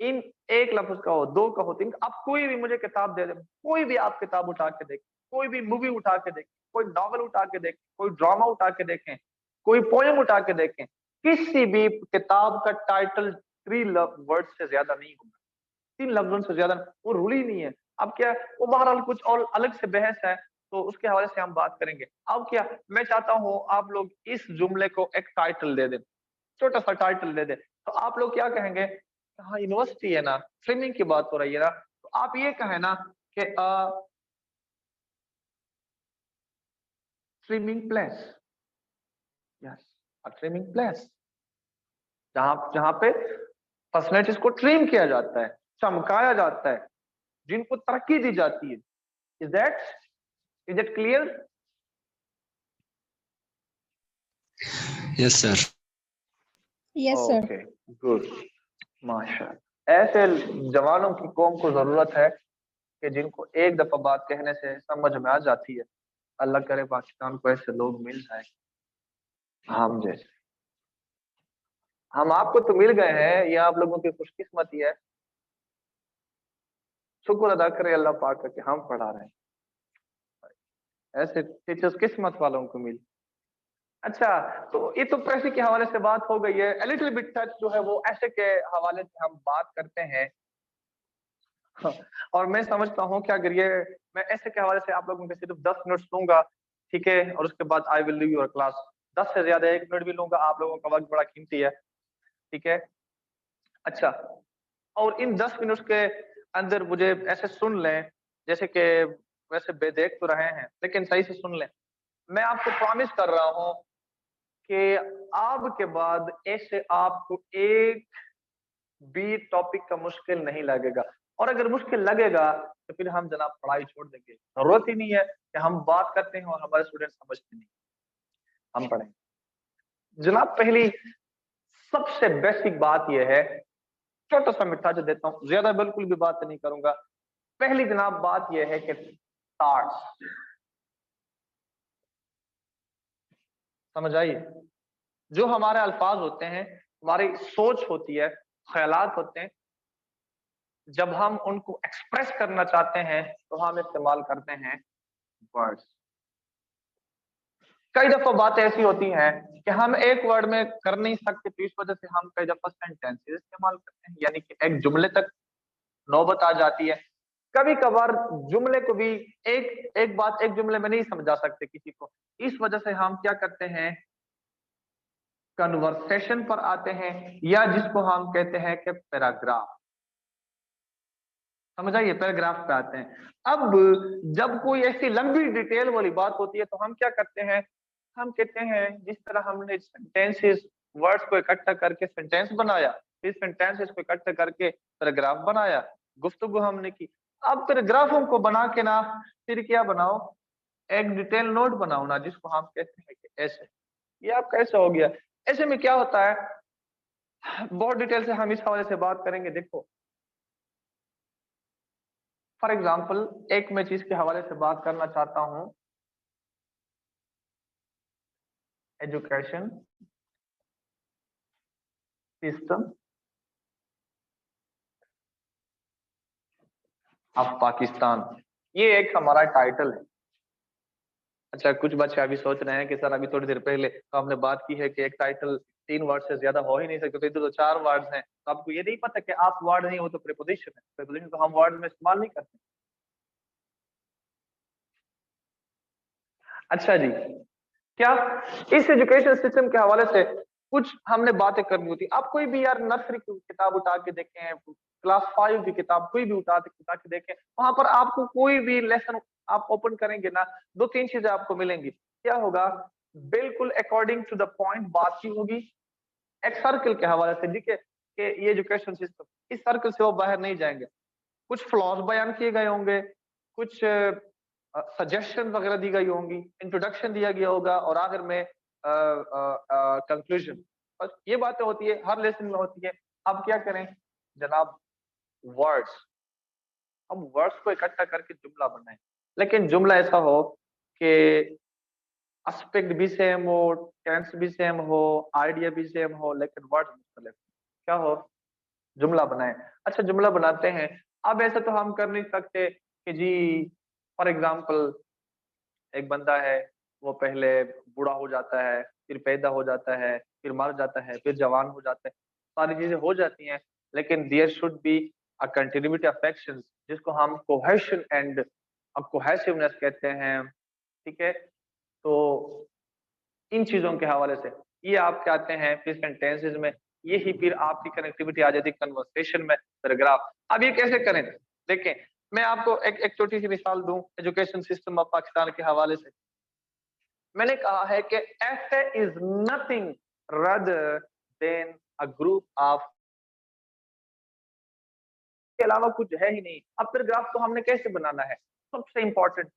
इन एक लफ्ज का हो, 2 का हो, 3, आप कोई भी मुझे किताब दे दे, कोई भी आप किताब उठा के देखें, कोई भी मूवी उठा के देखें, कोई नॉवल उठा के देखें, कोई ड्रामा उठा के देखें, कोई पोएम उठा के देखें, किसी भी किताब का टाइटल 3 वर्ड से ज्यादा नहीं होगा, 3 लफ्जों से ज्यादा, वो रूल ही नहीं है। अब क्या, वो बहरहाल कुछ और अलग से बहस है, तो उसके हवाले से हम बात करेंगे। अब क्या, मैं चाहता हूं आप लोग इस जुमले को एक टाइटल दे दें, छोटा सा टाइटल दे दें, तो आप लोग क्या कहेंगे? हाँ, यूनिवर्सिटी है ना, स्विमिंग की बात हो रही है ना, तो आप ये कहें ना कि swimming place, yes, swimming place, जहां जहां पे पर्सनैलिटीज को ट्रेन किया जाता है, चमकाया जाता है, जिनको तरक्की दी जाती है। Is that clear? Yes sir. Yes sir. Okay, good, माशाल्लाह। ऐसे जवानों की कौम को जरूरत है कि जिनको एक दफा बात कहने से समझ में आ जाती है। अल्लाह करे पाकिस्तान को ऐसे लोग मिल जाए हम जैसे। हम आपको तो मिल गए हैं, ये आप लोगों की खुशकिस्मती है। शुक्र अदा करें अल्लाह पाक का कि हम पढ़ा रहे हैं, ऐसे टीचर्स किस्मत वालों को मिल। अच्छा, तो ये तो पैसे के हवाले से बात हो गई है। लिटिल बिट टच जो है वो ऐसे के हवाले से हम बात करते हैं। और मैं समझता हूँ कि अगर ये मैं ऐसे के हवाले से आप लोगों के सिर्फ 10 मिनट लूंगा, ठीक है, और उसके बाद आई विल लीव योर क्लास। 10 से ज्यादा 1 मिनट भी लूंगा, आप लोगों का वक्त बड़ा कीमती है, ठीक है। अच्छा, और इन 10 मिनट के अंदर मुझे ऐसे सुन लें, जैसे कि वैसे बेदेख तो रहे हैं, लेकिन सही से सुन लें। मैं आपको प्रॉमिस कर रहा हूँ कि अब के बाद ऐसे आपको एक भी टॉपिक का मुश्किल नहीं लगेगा, और अगर मुश्किल लगेगा तो फिर हम जनाब पढ़ाई छोड़ देंगे। जरूरत ही नहीं है कि हम बात करते हैं और हमारे स्टूडेंट समझते नहीं, हम पढ़ेंगे। जनाब पहली सबसे बेसिक बात यह है, छोटा सा मिठा जो देता हूं, ज्यादा बिल्कुल भी बात नहीं करूंगा। पहली जनाब बात यह है कि थॉट्स, समझ आइए, जो हमारे अल्फाज होते हैं, हमारी सोच होती है, ख्यालात होते हैं, जब हम उनको एक्सप्रेस करना चाहते हैं तो हम इस्तेमाल करते हैं वर्ड्स। कई दफा बातें ऐसी होती हैं कि हम एक वर्ड में कर नहीं सकते, तो इस वजह से हम कई दफा सेंटेंसेस इस्तेमाल करते हैं, यानी कि एक जुमले तक नौबत आ जाती है। कभी कभार जुमले को भी एक एक बात एक जुमले में नहीं समझा सकते किसी को, इस वजह से हम क्या करते हैं, कन्वर्सेशन पर आते हैं, या जिसको हम कहते हैं कि पैराग्राफ। समझ आइए, पैराग्राफ पे आते हैं। अब जब कोई ऐसी लंबी डिटेल वाली बात होती है तो हम क्या करते हैं, हम कहते हैं जिस तरह हमने सेंटेंसेस, वर्ड्स को इकट्ठा करके सेंटेंस बनाया, फिर सेंटेंसेस को इकट्ठा करके पैराग्राफ बनाया, गुफ्तगू हमने की। अब पैराग्राफों को बना के ना फिर क्या बनाओ, एक डिटेल नोट बनाओ ना, जिसको हम कहते हैं कि ऐसे। ये आपका ऐसा हो गया। ऐसे में क्या होता है, बहुत डिटेल से हम इस हवाले से बात करेंगे। देखो, फॉर एग्जाम्पल एक मैं चीज के हवाले से बात करना चाहता हूं, एजुकेशन सिस्टम ऑफ पाकिस्तान, ये एक हमारा टाइटल है। अच्छा, कुछ बच्चे अभी सोच रहे हैं कि सर अभी थोड़ी देर पहले तो हमने बात की है कि एक टाइटल 3 वर्ड से ज्यादा हो ही नहीं सकते, तो इधर तो 4 वर्ड्स हैं, तो आपको ये नहीं पता कि आप वर्ड नहीं हो तो प्रीपोजिशन है। प्रीपोजिशन तो हम वर्ड में इस्तेमाल नहीं करते। अच्छा जी, क्या इस एजुकेशन सिस्टम के हवाले से कुछ हमने बातें करनी होती। आप कोई भी यार नर्सरी की किताब उठा के देखें, क्लास 5 की किताब कोई भी उठा के देखें, वहां पर आपको कोई भी लेसन आप ओपन करेंगे ना, 2-3 चीजें आपको मिलेंगी। क्या होगा, बिल्कुल अकॉर्डिंग टू द पॉइंट बात की होगी, एक सर्कल के हवाले से, ठीक है, कि ये एजुकेशन सिस्टम, इस सर्कल से वो बाहर नहीं जाएंगे। कुछ फ्लॉज बयान किए गए होंगे, कुछ सजेशन वगैरह दी गई होंगी, इंट्रोडक्शन दिया गया होगा, और आखिर में कंक्लूजन। बस ये बातें होती है, हर लेसन में होती है। अब क्या करें जनाब, वर्ड्स, हम वर्ड्स को इकट्ठा करके जुमला बनाएं, लेकिन जुमला ऐसा हो कि एस्पेक्ट भी सेम हो, टेंस भी सेम हो, आइडिया भी सेम हो, लेकिन वर्ड्स मुख्तलिफ क्या हो, जुमला बनाए। अच्छा, जुमला बनाते हैं। अब ऐसा तो हम कर नहीं सकते कि जी फॉर एग्जाम्पल एक बंदा है, वो पहले बूढ़ा हो जाता है, फिर पैदा हो जाता है, फिर मर जाता है, फिर जवान हो जाता है, सारी चीजें हो जाती हैं, लेकिन there should be a continuity of action, जिसको हम कोहेशन एंड कोहेसिवनेस कहते हैं। ठीक है, तो इन चीजों के हवाले से ये आप कहते हैं प्रेजेंट टेंसेस में, यही फिर आपकी कनेक्टिविटी आ जाती है कन्वर्सेशन में, पैराग्राफ। अब ये कैसे करें, देखें, मैं आपको एक छोटी सी मिसाल दूं एजुकेशन सिस्टम ऑफ पाकिस्तान के हवाले से। मैंने कहा है कि ऐसे is nothing rather than a group of, के अलावा कुछ है ही नहीं। अब पैराग्राफ को हमने कैसे बनाना है, सबसे इंपॉर्टेंट,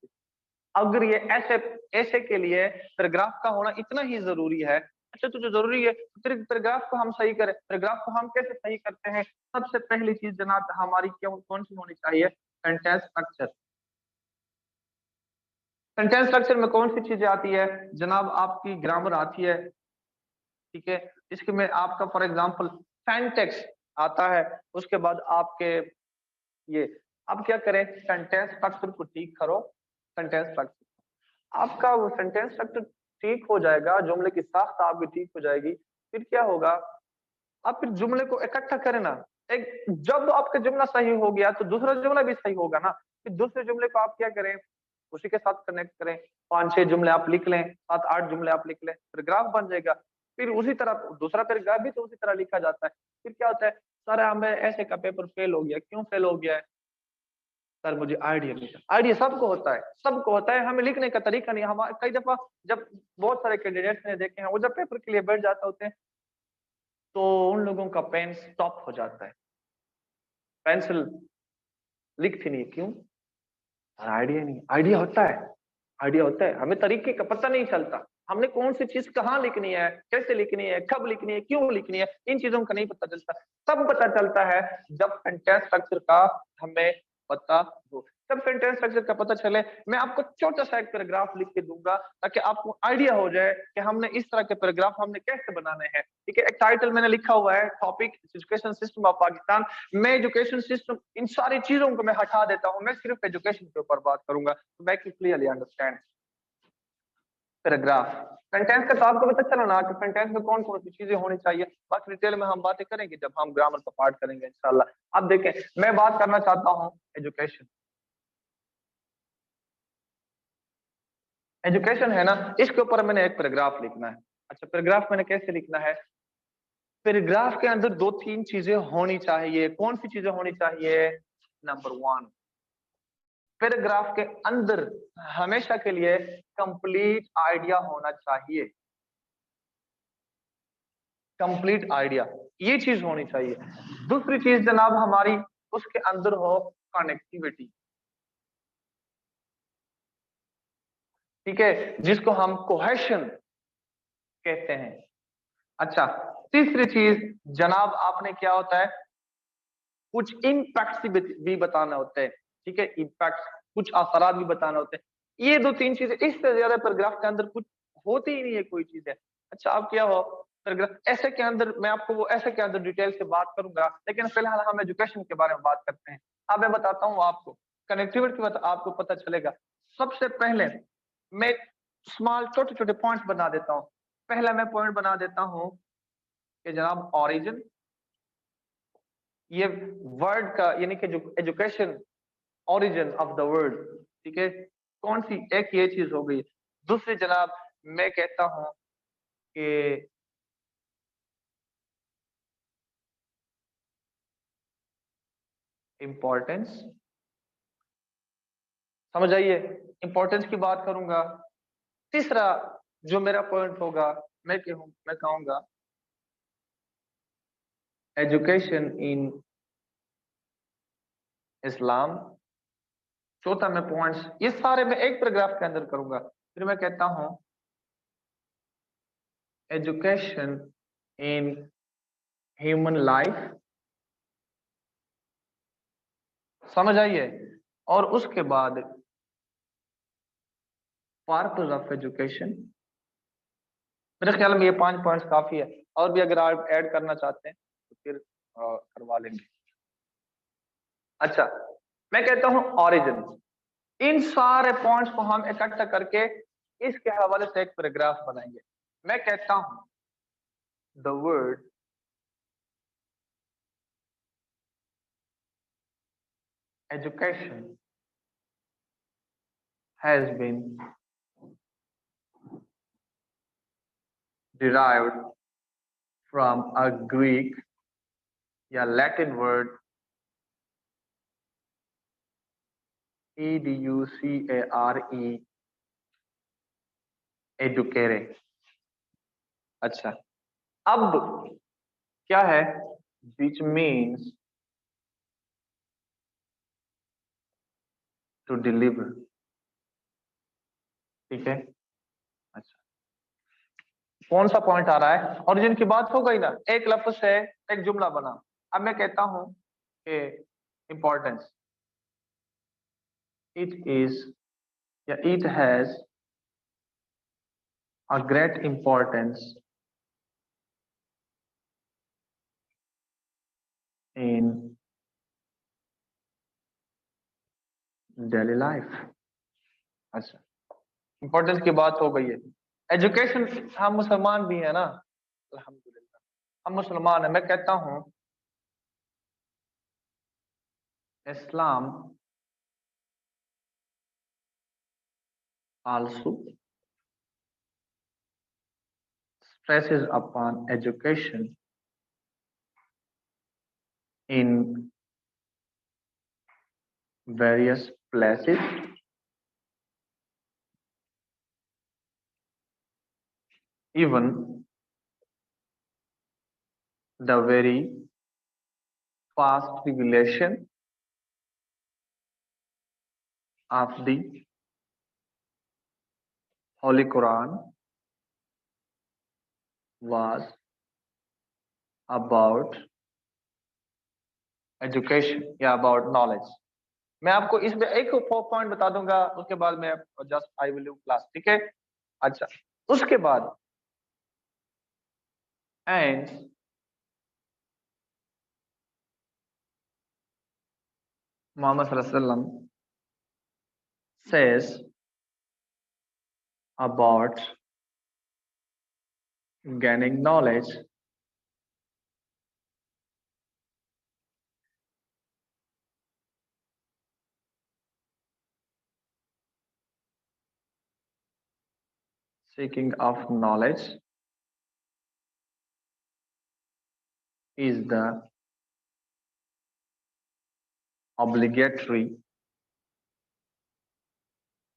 अगर ये ऐसे ऐसे के लिए पैराग्राफ का होना इतना ही जरूरी है, अच्छा तो जो जरूरी है तो फिर पैराग्राफ को हम सही करें। पैराग्राफ को हम कैसे सही करते हैं, सबसे पहली चीज जनाब हमारी क्यों कौन सी होनी चाहिए, सेंटेंस स्ट्रक्चर। सेंटेंस स्ट्रक्चर में कौन सी चीजें आती है जनाब, आपकी ग्रामर आती है, ठीक है, इसके में आपका फॉर एग्जांपल सिंटैक्स आता है, उसके बाद आपके ये, आप क्या करें, सेंटेंस स्ट्रक्चर को ठीक करो। सेंटेंस स्ट्रक्चर आपका, वो सेंटेंस स्ट्रक्चर ठीक हो जाएगा, जुमले की साख्त आपकी ठीक हो जाएगी, फिर क्या होगा, आप फिर जुमले को इकट्ठा करें ना। एक जब आपका जुमला सही हो गया तो दूसरा जुमला भी सही होगा ना, फिर दूसरे जुमले को आप क्या करें, उसी के साथ कनेक्ट करें, 5-6 जुमले आप लिख लें, 7-8 जुमले आप लिख लें, पैराग्राफ बन जाएगा। फिर उसी तरह दूसरा पैराग्राफ भी तो उसी तरह लिखा जाता है। फिर क्या होता है, सर हमें ऐसे का पेपर फेल हो गया, क्यों फेल हो गया है, सर मुझे आइडिया नहीं था। आइडिया सबको होता है, सबको होता है, हमें लिखने का तरीका नहीं। हमारे कई दफा जब बहुत सारे कैंडिडेट्स ने देखे हैं, वो जब पेपर के लिए बैठ जाते होते हैं तो उन लोगों का पेन स्टॉप हो जाता है, पेंसिल लिखती नहीं, क्यों, आइडिया नहीं। आइडिया होता है, आइडिया होता है, हमें तरीके का पता नहीं चलता, हमने कौन सी चीज कहाँ लिखनी है, कैसे लिखनी है, कब लिखनी है, क्यों लिखनी है, इन चीजों का नहीं पता चलता। सब पता चलता है जब सेंटेंस स्ट्रक्चर का हमें पता हो। जब सेंटेंस स्ट्रक्चर का पता चले, मैं आपको छोटा सा एक पैराग्राफ लिख के दूंगा ताकि आपको आइडिया हो जाए कि हमने इस तरह के पैराग्राफ हमने कैसे बनाने हैं। ठीक है, एक टाइटल मैंने लिखा हुआ है, topic education system of Pakistan. मैं एजुकेशन सिस्टम, इन सारी चीजों को मैं हटा देता हूं, मैं सिर्फ एजुकेशन के ऊपर बात करूंगा, तो मैं क्लियरली अंडरस्टैंड। पैराग्राफ, सेंटेंस का तो आपको पता चला ना कि सेंटेंस में कौन कौन सी चीजें होनी चाहिए, बाकी डिटेल में हम बातें करेंगे जब हम ग्रामर का पार्ट करेंगे इंशाल्लाह। अब देखें, मैं बात करना चाहता हूं एजुकेशन। एजुकेशन है ना, इसके ऊपर मैंने एक पैराग्राफ लिखना है। अच्छा, पैराग्राफ मैंने कैसे लिखना है, पैराग्राफ के अंदर 2-3 चीजें होनी चाहिए। कौन सी चीजें होनी चाहिए, नंबर 1, पैराग्राफ के अंदर हमेशा के लिए कंप्लीट आइडिया होना चाहिए। कंप्लीट आइडिया, ये चीज होनी चाहिए। दूसरी चीज जनाब हमारी, उसके अंदर हो कनेक्टिविटी, ठीक है, जिसको हम कोहेशन कहते हैं। अच्छा, तीसरी चीज जनाब आपने क्या होता है, कुछ इम्पैक्ट भी बताना होते हैं, ठीक है, इम्पैक्ट, कुछ असरात भी बताना होते हैं। ये 2-3 चीजें, इससे ज्यादा पैराग्राफ के अंदर कुछ होती ही नहीं है कोई चीज है। अच्छा, अब क्या हो, पैराग्राफ ऐसे के अंदर मैं आपको वो ऐसे के अंदर डिटेल से बात करूंगा, लेकिन फिलहाल हम एजुकेशन के बारे में बात करते हैं। अब मैं बताता हूँ आपको कनेक्टिविटी की बात, आपको पता चलेगा। सबसे पहले मैं स्मॉल छोटे छोटे पॉइंट्स बना देता हूँ। पहला मैं पॉइंट बना देता हूँ कि जनाब ऑरिजिन, ये वर्ड का यानी कि जो education, origin of the word, ठीक है, कौन सी एक ये चीज हो गई। दूसरी जनाब मैं कहता हूं कि इंपॉर्टेंस, समझ आइए, इंपॉर्टेंस की बात करूंगा। तीसरा जो मेरा पॉइंट होगा, मैं कहूंगा एजुकेशन इन इस्लाम। चौथा मैं पॉइंट्स, ये सारे मैं एक पैराग्राफ के अंदर करूंगा। फिर मैं कहता हूं एजुकेशन इन ह्यूमन लाइफ, समझ आइए, और उसके बाद पर्पस ऑफ एजुकेशन। मेरे ख्याल में ये 5 पॉइंट्स काफी है, और भी अगर आप ऐड करना चाहते हैं तो फिर करवा लेंगे। अच्छा, मैं कहता हूं ऑरिजिन, इन सारे पॉइंट्स को हम इकट्ठा करके इसके हवाले से एक पैराग्राफ बनाएंगे। मैं कहता हूं the word education has been derived from a Greek या Latin word educare, educare। अच्छा, अब क्या है? which means to deliver। ठीक है, अच्छा, कौन सा पॉइंट आ रहा है? ओरिजिन की बात हो गई ना, एक लफ्ज से एक जुमला बना। अब मैं कहता हूं कि इंपॉर्टेंस, इट इज या it has a great importance in daily life। अच्छा, इंपॉर्टेंस की बात हो गई है। एजुकेशन, हम मुसलमान भी है ना, अल्हम्दुलिल्लाह हम मुसलमान है। मैं कहता हूं इस्लाम also stresses upon education in various places, even the very fast revelation of the Holy Quran was about education या about knowledge। मैं आपको इसमें एक पॉइंट बता दूंगा, उसके बाद मैं just I will leave class. ठीक है, अच्छा, उसके बाद एंड मोहम्मद सल्लल्लाहु अलैहि वसल्लम says about gaining knowledge seeking of knowledge is the obligatory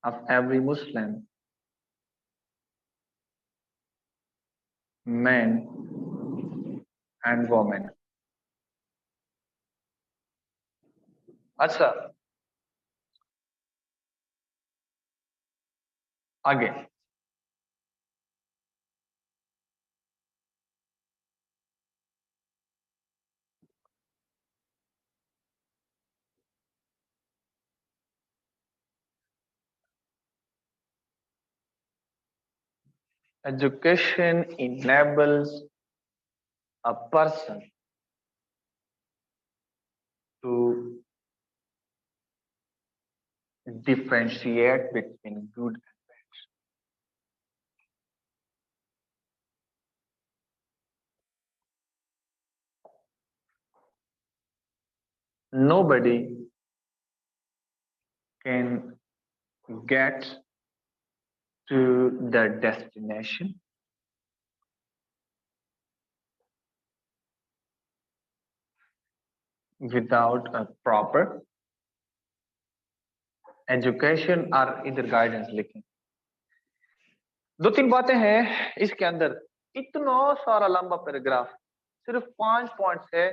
of every Muslim man and woman। अच्छा, आगे education enables a person to differentiate between good and bad। Nobody can get to the destination without a proper education or either guidance। लिखें, दो तीन बातें हैं इसके अंदर, इतना सारा लंबा पैराग्राफ सिर्फ 5 पॉइंट से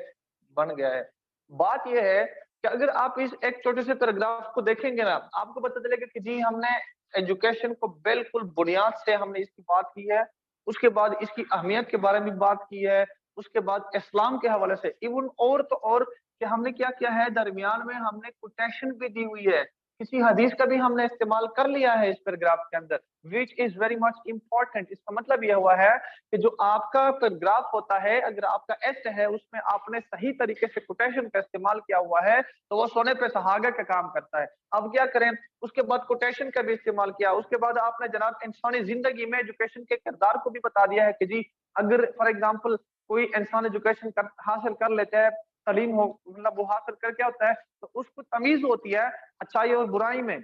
बन गया है। बात यह है कि अगर आप इस एक छोटे से पैराग्राफ को देखेंगे ना, आपको पता चलेगा कि जी हमने एजुकेशन को बिल्कुल बुनियाद से हमने इसकी बात की है, उसके बाद इसकी अहमियत के बारे में बात की है, उसके बाद इस्लाम के हवाले से इवन और तो और कि हमने क्या किया है, दरमियान में हमने कोटेशन भी दी हुई है किसी हदीस का भी हमने इस्तेमाल कर लिया है इस पैराग्राफ के अंदर, which is very much important. इसका मतलब यह हुआ है कि जो आपका पैराग्राफ होता है, अगर आपका एस है उसमें आपने सही तरीके से कोटेशन का इस्तेमाल किया हुआ है तो वो सोने पे सुहागा का काम करता है। अब क्या करें, उसके बाद कोटेशन का भी इस्तेमाल किया, उसके बाद आपने जनाब इंसानी जिंदगी में एजुकेशन के किरदार को भी बता दिया है कि जी अगर फॉर एग्जाम्पल कोई इंसान एजुकेशन हासिल कर लेता है, तालीम हो मतलब वो हासिल कर क्या होता है, तो उसको तमीज होती है अच्छाई और बुराई में,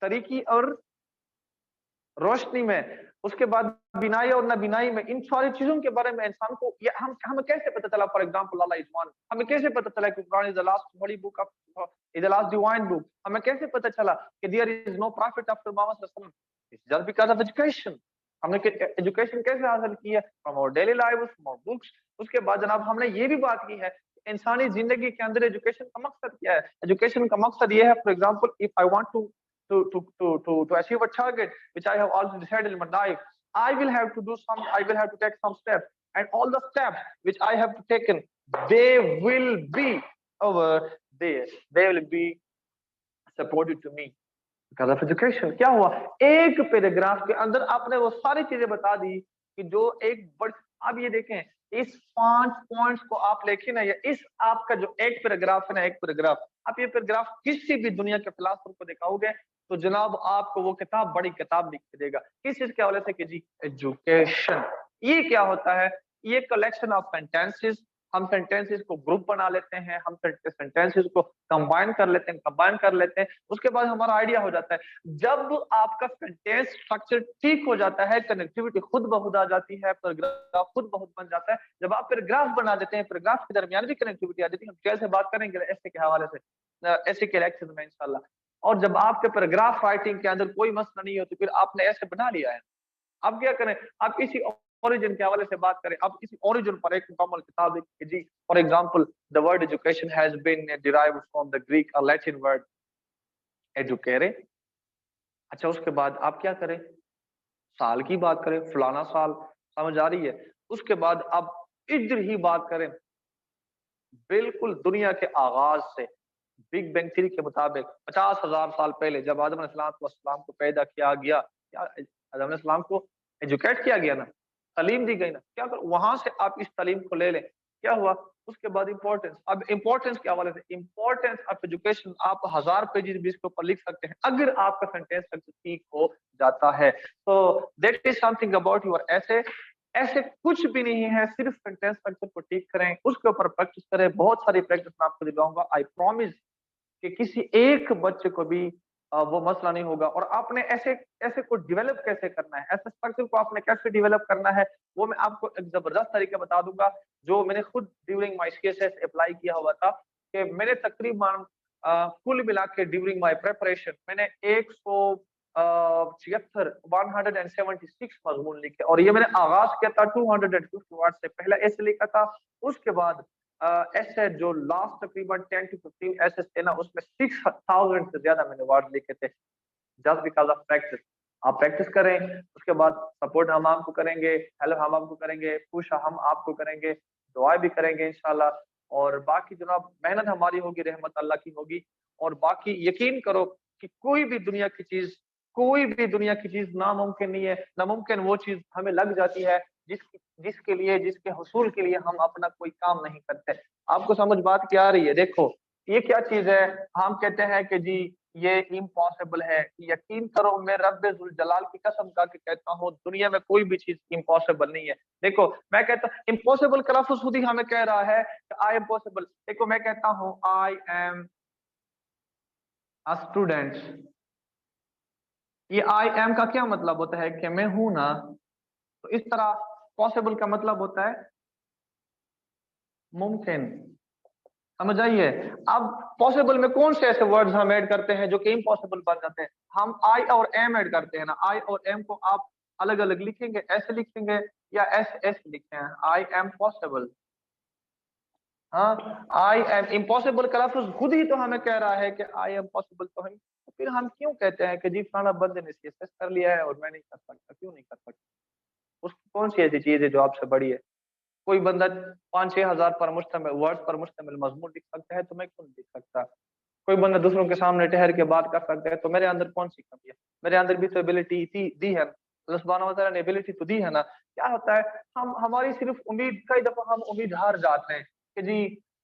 तरीकी और रोशनी में, उसके बाद बिनाई और नाबिनाई में, इन सारी चीजों के बारे में इंसान को हम हमें कैसे पता चला, for example Allah is one, हमें कैसे पता चला कि Quran is the last holy book of is the last divine book, हमें कैसे पता चला कि there is no profit after Muhammad सल्लल्लाहु अलैहि वसल्लम, it's just because of education. हमने एजुकेशन कैसे हासिल की है, from our daily life, from our books. उसके बाद जनाब हमने ये भी बात की है इंसानी जिंदगी के अंदर एजुकेशन का मकसद क्या है। एजुकेशन का मकसद ये है, for example if I want to achieve a target which I have already decided in my life, I will have to do some, I will have to take some steps, and all the steps which I have to taken, they will be over there, they will be supported to me because of education। क्या हुआ, एक paragraph के अंदर आपने वो सारी चीजें बता दी कि जो एक बड़, अब ये देखें इस 5 पॉइंट्स को आप लेके ना, या इस आपका जो एक पैराग्राफ है ना, एक पैराग्राफ, आप ये पैराग्राफ किसी भी दुनिया के फिलोसोफर को दिखाओगे तो जनाब आपको वो किताब बड़ी किताब लिख के देगा। किस चीज के हवाले से कि जी एजुकेशन। ये क्या होता है, ये कलेक्शन ऑफ सेंटेंसेस, हम सेंटेंसेस को ग्रुप बना लेते हैं, हम सेंटेंसेस को कंबाइन कर लेते हैं, उसके बाद हमारा आइडिया हो जाता है। जब आपका सेंटेंस स्ट्रक्चर ठीक हो जाता है, कनेक्टिविटी खुद ब खुद आ जाती है, पैराग्राफ खुद ब खुद बन जाता है। जब आप पैराग्राफ बना देते हैं, पैराग्राफ के दरमियान भी कनेक्टिविटी आ जाती है। हम कैसे बात करेंगे ऐसे के हवाले से, ऐसे के लेक्चर में इंशाल्लाह। और जब आपके पैराग्राफ राइटिंग के अंदर कोई मसला नहीं हो तो फिर आपने ऐसे बना लिया है, अब क्या करें, आप किसी ओरिजिन के हवाले से बात करें, आप किसी ओरिजिन पर एक मुकम्मल किताब लिखिए जी। For example the word education has been derived from the Greek और लैटिन वर्ड एजुकेरे। अच्छा, उसके बाद आप क्या करें, साल की बात करें, फलाना साल, समझ आ रही है। उसके बाद आप इधर ही बात करें बिल्कुल दुनिया के आगाज से, बिग बैंग थ्योरी के मुताबिक 50,000 साल पहले जब आदम अलैहिस्सलाम को पैदा किया गया, क्या आदम अलैहिस्सलाम को एजुकेट किया गया ना, तालीम दी गई ना, क्या कर वहां से आप इस तालीम को ले लें, क्या हुआ। उसके बाद इंपॉर्टेंस, अब इंपॉर्टेंस के हवाले से, इंपॉर्टेंस ऑफ एजुकेशन आप 1000 पेजेस भी इसके ऊपर लिख सकते हैं अगर आपका सेंटेंस ठीक हो जाता है। तो that is something about your ऐसे। ऐसे कुछ भी नहीं है, सिर्फ सेंटेंस स्ट्रक्चर को ठीक करें, उसके ऊपर प्रैक्टिस करें, बहुत सारी प्रैक्टिस मैं आपको दिलाऊंगा। आई प्रॉमिस कि किसी एक बच्चे को भी वो मसला नहीं होगा। और आपने ऐसे ऐसे को डेवलप कैसे करना है, ऐसे स्ट्रक्चर को आपने कैसे डेवलप करना है, वो मैं आपको एक जबरदस्त तरीका बता दूंगा जो मैंने खुद ड्यूरिंग माय सीएसएस अप्लाई किया हुआ था। कि मैंने तकरीबन कुल मिला के ड्यूरिंग माय प्रिपरेशन मैंने 176 मजमून लिखे, और ये मैंने आगाज किया था 250 वर्ड से। पहला ऐसे लिखा था, उसके बाद ऐसे जो लास्ट तकरीबन 10 to 15 ऐसे थे ना, उसमें 6000 से ज्यादा मैंने वर्ड लिखे थे, जस्ट बिकॉज ऑफ प्रैक्टिस। आप प्रैक्टिस करें, उसके बाद सपोर्ट हम आपको करेंगे, हेल्प हम आपको करेंगे, पुश हम आपको करेंगे, दुआ भी करेंगे इंशाल्लाह। और बाकी जनाब मेहनत हमारी होगी, रहमत अल्लाह की होगी। और बाकी यकीन करो कि कोई भी दुनिया की चीज नामुमकिन नहीं है। नामुमकिन वो चीज हमें लग जाती है जिसके हुसूल के लिए हम अपना कोई काम नहीं करते। आपको समझ बात क्या आ रही है। देखो ये क्या चीज है, हम कहते हैं कि जी ये इम्पॉसिबल है। यकीन करो मैं रब्बे जुल जलाल की कसम खा के कहता हूँ, दुनिया में कोई भी चीज इम्पॉसिबल नहीं है। देखो मैं कहता हूँ इम्पॉसिबल का लफ्ज़ खुद ही हमें कह रहा है कि आई एम पॉसिबल। देखो मैं कहता हूँ आई एम अ स्टूडेंट, ये आई एम का क्या मतलब होता है कि मैं हूं ना। तो इस तरह पॉसिबल का मतलब होता है मुमकिन, समझ आइए। अब पॉसिबल में कौन से ऐसे वर्ड्स हम ऐड करते हैं जो कि इम्पॉसिबल बन जाते हैं। हम आई और एम ऐड करते हैं ना, आई और एम को आप अलग अलग लिखेंगे, ऐसे लिखेंगे या ऐसे लिखते हैं, आई एम पॉसिबल। हाँ, आई एम इम्पॉसिबल का लफ्ज़ खुद ही तो हमें कह रहा है कि आई एम पॉसिबल। तो फिर हम क्यों कहते हैं कि जी फलाना बंदे ने सीएसएस कर लिया है और मैं नहीं कर सकता, क्यों नहीं कर सकता। उसकी कौन सी ऐसी चीज है जो आपसे बड़ी है। कोई बंदा 5-6 हजार पर मुश्तमिल वर्ड्स पर मुश्तमिल मजमून लिख सकता है, तो मैं क्यों नहीं लिख सकता। कोई बंदा दूसरों के सामने ठहर के बात कर सकता है, तो मेरे अंदर कौन सी कमी है? मेरे अंदर भी तो एबिलिटी दी है, अल्लाह सुब्हानहू व तआला ने एबिलिटी तो दी है ना। क्या होता है, हम हमारी सिर्फ उम्मीद, कई दफा हम उम्मीद हार जाते हैं कि जी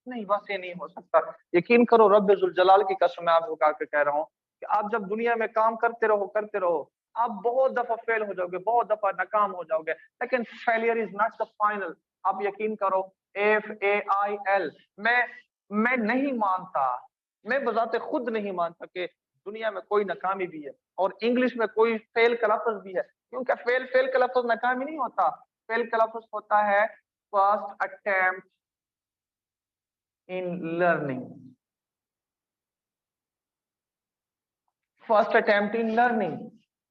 नहीं, बस ये नहीं हो सकता। यकीन करो, रब्बे जुल जलाल की कसम मैं आपको कह रहा हूँ कि आप जब दुनिया में काम करते रहो, आप बहुत दफा फेल हो जाओगे, बहुत दफा नाकाम हो जाओगे, लेकिन failure is not the final. आप यकीन करो, FAIL, मैं नहीं मानता, मैं बजाते खुद नहीं मानता कि दुनिया में कोई नाकामी भी है और इंग्लिश में कोई फेल का लफ्ज भी है, क्योंकि फेल का लफ्ज नाकामी नहीं होता। फेल का लफ्ज होता है first attempt in learning, first attempt in learning.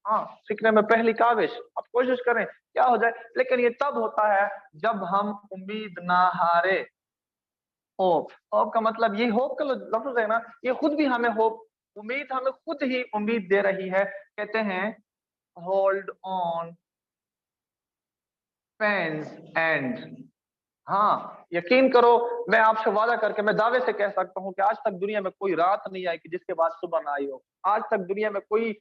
हाँ, सीखने में पहली काविश, आप कोशिश करें क्या हो जाए, लेकिन ये तब होता है जब हम उम्मीद ना हारे। होप, होप का मतलब, ये होप का लफ्ज है ना, ये खुद भी हमें होप, उम्मीद हमें खुद ही उम्मीद दे रही है। कहते हैं होल्ड ऑन पेन्स एंड। हाँ, यकीन करो, मैं आपसे वादा करके, मैं दावे से कह सकता हूँ कि आज तक दुनिया में कोई रात नहीं आई कि जिसके बाद सुबह ना आई हो। आज तक दुनिया में कोई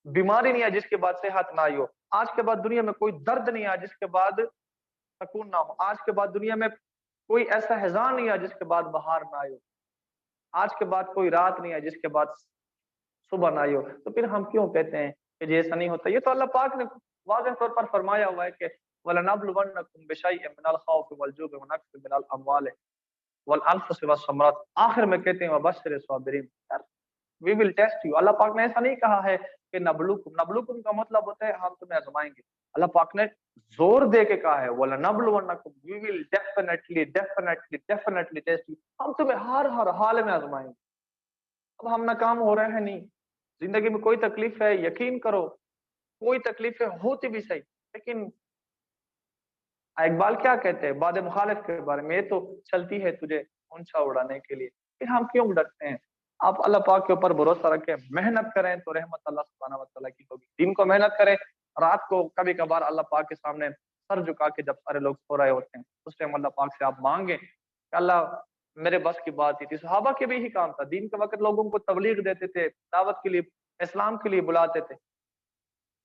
बीमारी नहीं आई जिसके बाद सेहत ना आई हो। आज के बाद दुनिया में कोई दर्द नहीं आया जिसके बाद सुकून ना हो। आज के बाद दुनिया में कोई ऐसा हैजान नहीं आया जिसके बाद बहार ना आई हो। आज के बाद कोई रात नहीं आई जिसके बाद सुबह ना आई हो। तो फिर हम क्यों कहते हैं कि ये ऐसा नहीं होता? ये तो अल्लाह पाक ने वाज़ेह तौर पर फरमाया हुआ है कि वलनब्लुवन्नकुम बिशैइन मिनल खौफि वल जु'i व नक्सिन मिनल अमवालि वल अनफुसि वस्समरात। आखिर में कहते हैं वबश्शिर साबिरीन, वी विल टेस्ट यू। अल्लाह पाक ने ऐसा नहीं कहा है कि नबलुकुम, नबलुकुम का मतलब होता है हम तुम्हें आजमाएंगे। अल्लाह पाक ने जोर दे के कहा है वलनब्लुवन्नकुम, we will definitely definitely definitely test you, हम तुम्हें हर हाल में आजमाएंगे। अब हम नाकाम हो रहे हैं नहीं, जिंदगी में कोई तकलीफ है, यकीन करो कोई तकलीफें होती भी सही, लेकिन इकबाल क्या कहते हैं बाद मुखालिफ के बारे में, ये तो चलती है तुझे ऊंचा उड़ाने के लिए। फिर हम क्यों डरते हैं? आप अल्लाह पाक के ऊपर भरोसा रखें, मेहनत करें तो रहमत अल्लाह सुब्हानहू व तआला की होगी। दिन को मेहनत करें, रात को कभी कभार अल्लाह पाक के सामने सर झुका के, जब सारे लोग सो रहे होते हैं, उस टाइम अल्लाह पाक से आप मांगे कि अल्लाह मेरे बस की बात ही थी। सहाबा के भी यही काम था, दिन के वक्त लोगों को तबलीग देते थे, दावत के लिए, इस्लाम के लिए बुलाते थे,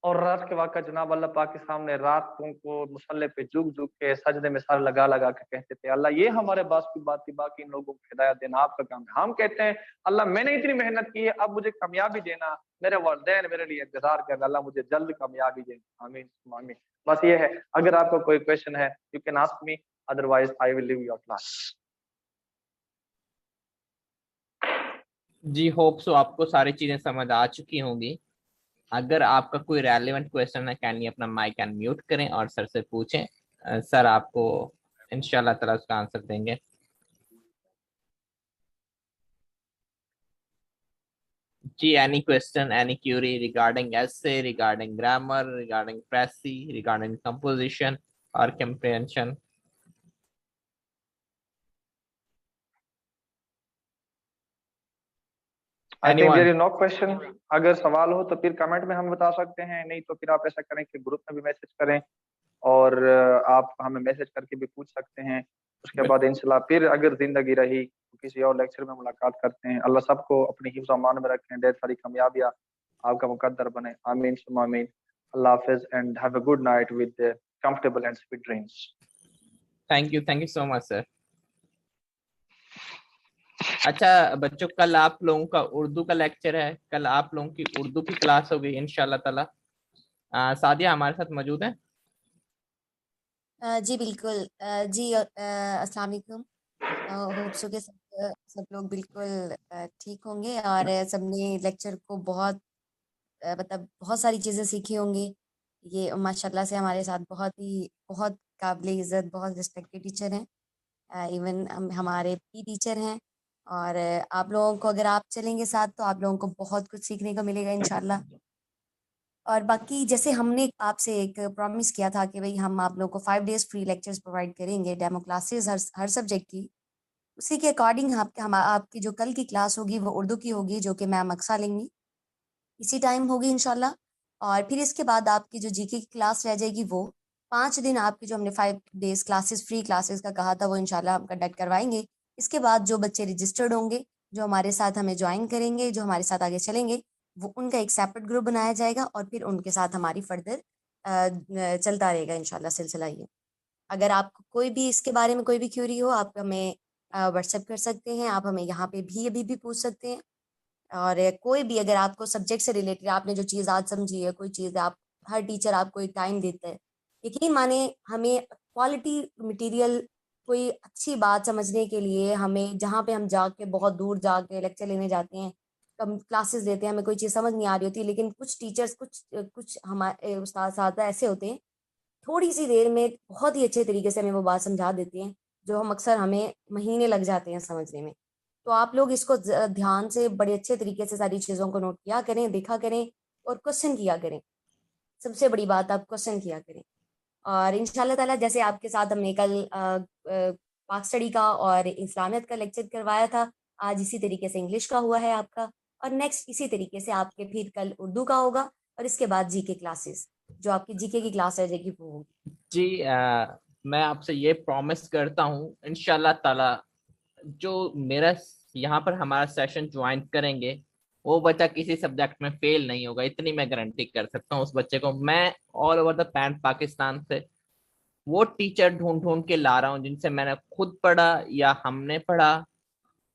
और रात के वक्त जनाब अल्लाह पाक के सामने रातों को मुसल्ले पे झुक झुक के सजदे में सर लगा लगा के कहते थे अल्लाह ये हमारे पास की बात थी, बाकी इन लोगों को हिदायत देना आपका काम है। हम कहते हैं अल्लाह मैंने इतनी मेहनत की है, अब मुझे कामयाबी देना, मेरे वालिदैन मेरे लिए इंतजार कर, अल्लाह मुझे जल्द कामयाबी देना, आमीन आमीन। बस ये है, अगर आपको कोई क्वेश्चन है you can ask me, otherwise I will leave your class. जी, होप सो आपको सारी चीजें समझ आ चुकी होंगी। अगर आपका कोई रेलेवेंट क्वेश्चन है, काइंडली अपना माइक अनम्यूट करें और सर से पूछें। सर आपको इंशाल्लाह ताला उसका आंसर देंगे। जी, any question, any query regarding essay, regarding grammar, regarding precis, regarding composition और comprehension? I think there is no question. अगर सवाल हो तो फिर कमेंट में हम बता सकते हैं, नहीं तो फिर आप ऐसा करें कि ग्रुप में भी मैसेज करें और आप हमें मैसेज करके भी पूछ सकते हैं। उसके बाद इंशाल्लाह फिर अगर जिंदगी रही तो किसी और लेक्चर में मुलाकात करते हैं। अल्लाह सबको अपनी हिफ्ज़ और अमान में रखें, ढेर सारी कामयाबियां आपका मुकद्दर बने, आमीन सुम्मा आमीन। अल्लाह हाफिज and have a good night with comfortable and sweet dreams. Thank you so much sir. अच्छा बच्चों, कल आप लोगों का उर्दू का लेक्चर है, कल आप लोगों की उर्दू की क्लास होगी इंशाल्लाह ताला। सादिया हमारे साथ मौजूद है? जी बिल्कुल। जी अस्सलाम वालेकुम। होप सो के सब लोग बिल्कुल ठीक होंगे और सबने लेक्चर को बहुत मतलब बहुत सारी चीज़ें सीखी होंगी। ये माशाल्लाह से हमारे साथ बहुत काबिल इज़्ज़त, बहुत रिस्पेक्टेड टीचर हैं। इवन हमारे पी टीचर हैं और आप लोगों को, अगर आप चलेंगे साथ तो आप लोगों को बहुत कुछ सीखने को मिलेगा इंशाल्लाह। और बाकी जैसे हमने आपसे एक प्रॉमिस किया था कि भाई हम आप लोगों को 5 डेज़ फ्री लेक्चर्स प्रोवाइड करेंगे, डेमो क्लासेस हर सब्जेक्ट की। उसी के अकॉर्डिंग आपकी जो कल की क्लास होगी वो उर्दू की होगी, जो कि मैम अक्सा लेंगी, इसी टाइम होगी इंशाल्लाह। और फिर इसके बाद आपकी जो जीके की क्लास रह जाएगी, वो 5 दिन आपकी जो हमने 5 डेज़ क्लासेस फ्री क्लासेस का कहा था वो इंशाल्लाह हम कंडक्ट करवाएंगे। इसके बाद जो बच्चे रजिस्टर्ड होंगे, जो हमारे साथ हमें ज्वाइन करेंगे, जो हमारे साथ आगे चलेंगे, वो उनका एक सेपरेट ग्रुप बनाया जाएगा और फिर उनके साथ हमारी फर्दर चलता रहेगा इंशाल्लाह सिलसिला ये। अगर आपको कोई भी इसके बारे में कोई भी क्यूरी हो, आप हमें व्हाट्सएप कर सकते हैं, आप हमें यहाँ पे भी अभी भी पूछ सकते हैं। और कोई भी अगर आपको सब्जेक्ट से रिलेटेड आपने जो चीज़ आज समझी है, कोई चीज़ आप, हर टीचर आपको एक टाइम देता है, यकीन माने हमें क्वालिटी मटेरियल, कोई अच्छी बात समझने के लिए हमें जहाँ पे हम जाके बहुत दूर जाके लेक्चर लेने जाते हैं, हम क्लासेस लेते हैं, हमें कोई चीज़ समझ नहीं आ रही होती, लेकिन कुछ टीचर्स, कुछ हमारे उस्ताद साहब ऐसे होते हैं, थोड़ी सी देर में बहुत ही अच्छे तरीके से हमें वो बात समझा देते हैं, जो हम अक्सर हमें महीने लग जाते हैं समझने में। तो आप लोग इसको ध्यान से बड़े अच्छे तरीके से सारी चीज़ों को नोट किया करें, देखा करें और क्वेश्चन किया करें। सबसे बड़ी बात, आप क्वेश्चन किया करें। और इंशाल्लाह ताला जैसे आपके साथ हमने कल पाक स्टडी का और इस्लामियत का लेक्चर करवाया था, आज इसी तरीके से इंग्लिश का हुआ है आपका, और नेक्स्ट इसी तरीके से आपके फिर कल उर्दू का होगा, और इसके बाद जीके क्लासेस, जो आपकी जीके की क्लास रह जाएगी वो होगी। जी मैं आपसे ये प्रॉमिस करता हूँ इंशाल्लाह ताला, जो मेरा यहाँ पर हमारा सेशन ज्वाइन करेंगे वो बच्चा किसी सब्जेक्ट में फेल नहीं होगा, इतनी मैं गारंटी कर सकता हूँ उस बच्चे को। मैं all over the pan Pakistan से वो टीचर ढूंढ ढूंढ के ला रहा हूँ जिनसे मैंने खुद पढ़ा या हमने पढ़ा,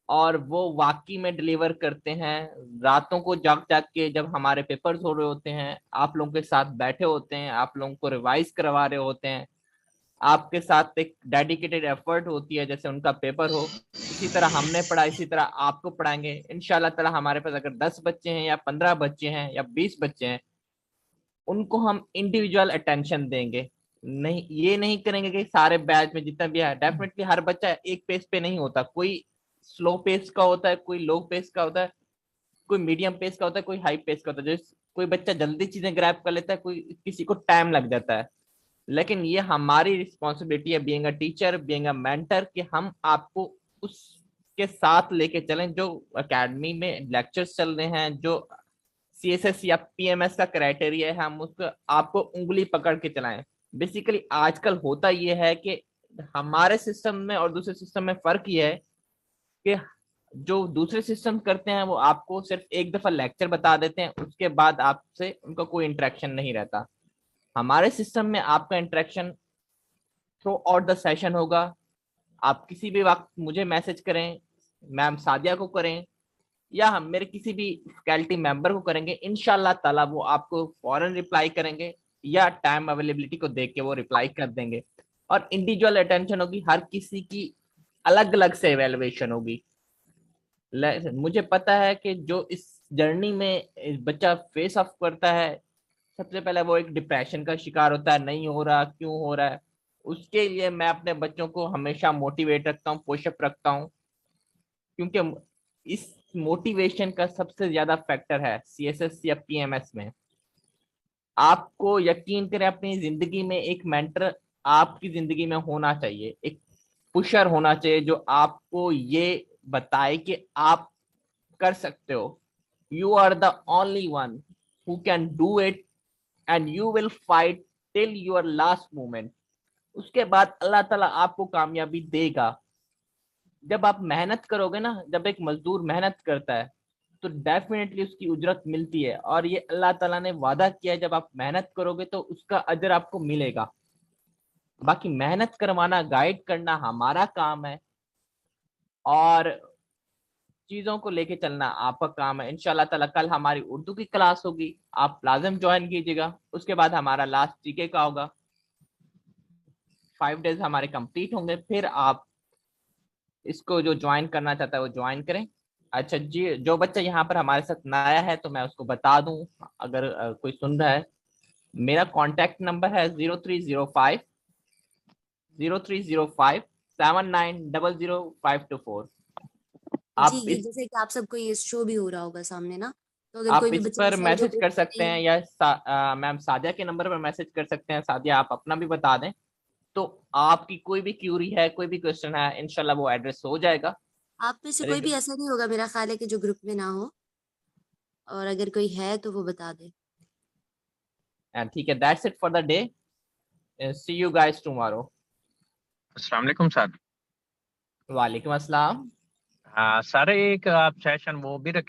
और वो वाकई में डिलीवर करते हैं। रातों को जाग जाग के जब हमारे पेपर्स हो रहे होते हैं, आप लोगों के साथ बैठे होते हैं, आप लोगों को रिवाइज करवा रहे होते हैं, आपके साथ एक डेडिकेटेड एफर्ट होती है जैसे उनका पेपर हो। इसी तरह हमने पढ़ा, इसी तरह आपको पढ़ाएंगे इंशाल्लाह ताला। हमारे पास अगर 10 बच्चे हैं या 15 बच्चे हैं या 20 बच्चे हैं, उनको हम इंडिविजुअल अटेंशन देंगे। नहीं, ये नहीं करेंगे कि सारे बैच में जितना भी है, डेफिनेटली हर बच्चा एक पेस पे नहीं होता, कोई स्लो पेस का होता है, कोई लो पेस का होता है, कोई मीडियम पेस का होता है, कोई हाई पेस का होता है। जैसे कोई बच्चा जल्दी चीजें ग्रैब कर लेता है, कोई किसी को टाइम लग जाता है। लेकिन ये हमारी रिस्पॉन्सिबिलिटी है being a teacher, being a mentor, कि हम आपको उसके साथ लेके चलें। जो एकेडमी में लेक्चर्स चल रहे हैं, जो CSS या PMS का क्राइटेरिया है, हम उसको आपको उंगली पकड़ के चलाएं। बेसिकली आजकल होता ये है कि हमारे सिस्टम में और दूसरे सिस्टम में फर्क ये है कि जो दूसरे सिस्टम करते हैं वो आपको सिर्फ एक दफा लेक्चर बता देते हैं, उसके बाद आपसे उनका कोई इंटरेक्शन नहीं रहता। हमारे सिस्टम में आपका interaction through out the session होगा। आप किसी भी वक्त मुझे मैसेज करें, मैम सादिया को करें, या हम मेरे किसी भी फैकल्टी मेंबर को करेंगे, इंशाल्लाह ताला वो आपको फौरन रिप्लाई करेंगे या टाइम अवेलेबिलिटी को देख के वो रिप्लाई कर देंगे। और इंडिविजुअल अटेंशन होगी, हर किसी की अलग अलग से एवेल्युएशन होगी। मुझे पता है कि जो इस जर्नी में बच्चा फेस ऑफ करता है, सबसे पहले वो एक डिप्रेशन का शिकार होता है, नहीं हो रहा, क्यों हो रहा है। उसके लिए मैं अपने बच्चों को हमेशा मोटिवेट रखता हूँ, पुशअप रखता हूँ, क्योंकि इस मोटिवेशन का सबसे ज्यादा फैक्टर है CSS या PMS में। आपको यकीन करें, अपनी जिंदगी में एक मेंटर आपकी जिंदगी में होना चाहिए, एक पुशर होना चाहिए जो आपको ये बताए कि आप कर सकते हो। You are the only one who can do it, and you will fight till your last moment. उसके बाद अल्लाह ताला आपको कामयाबी देगा। जब आप मेहनत करोगे ना, जब एक मजदूर मेहनत करता है तो डेफिनेटली उसकी उजरत मिलती है, और ये अल्लाह ताला ने वादा किया है, जब आप मेहनत करोगे तो उसका अजर आपको मिलेगा। बाकी मेहनत करवाना, गाइड करना हमारा काम है, और चीजों को लेके चलना आपका काम है। इंशाल्लाह ताला कल हमारी उर्दू की क्लास होगी, आप लाजिम ज्वाइन कीजिएगा। उसके बाद हमारा लास्ट जीके का होगा। 5 डेज हमारे कंप्लीट होंगे, फिर आप इसको जो ज्वाइन करना चाहता है वो ज्वाइन करें। अच्छा जी, जो बच्चा यहाँ पर हमारे साथ नया है तो मैं उसको बता दूं, अगर कोई सुन रहा है, मेरा कॉन्टेक्ट नंबर है 0305 जी, आप ये इस जैसे कि आप सबको ये शो भी हो रहा होगा सामने ना, तो अगर आप कोई भी इस बच्चा पर ऐसा है जो मैसेज कर सकते नहीं, हैं, या मैम सादिया के नंबर पर मैसेज कर सकते हैं। सादिया आप अपना भी बता दें, तो आपकी कोई भी क्यूरी है, कोई भी क्वेश्चन है, इंशाल्लाह वो एड्रेस हो जाएगा। आप में से कोई भी ऐसा नहीं होगा मेरा ख्याल है कि जो ग्रुप में ना हो, और अगर कोई है तो वो बता दे। ठीक है, that's it for the day. See you guys tomorrow. अस्सलाम वालेकुम सर। वालेकुम अस्सलाम। हाँ सर, एक आप सेशन वो भी रखें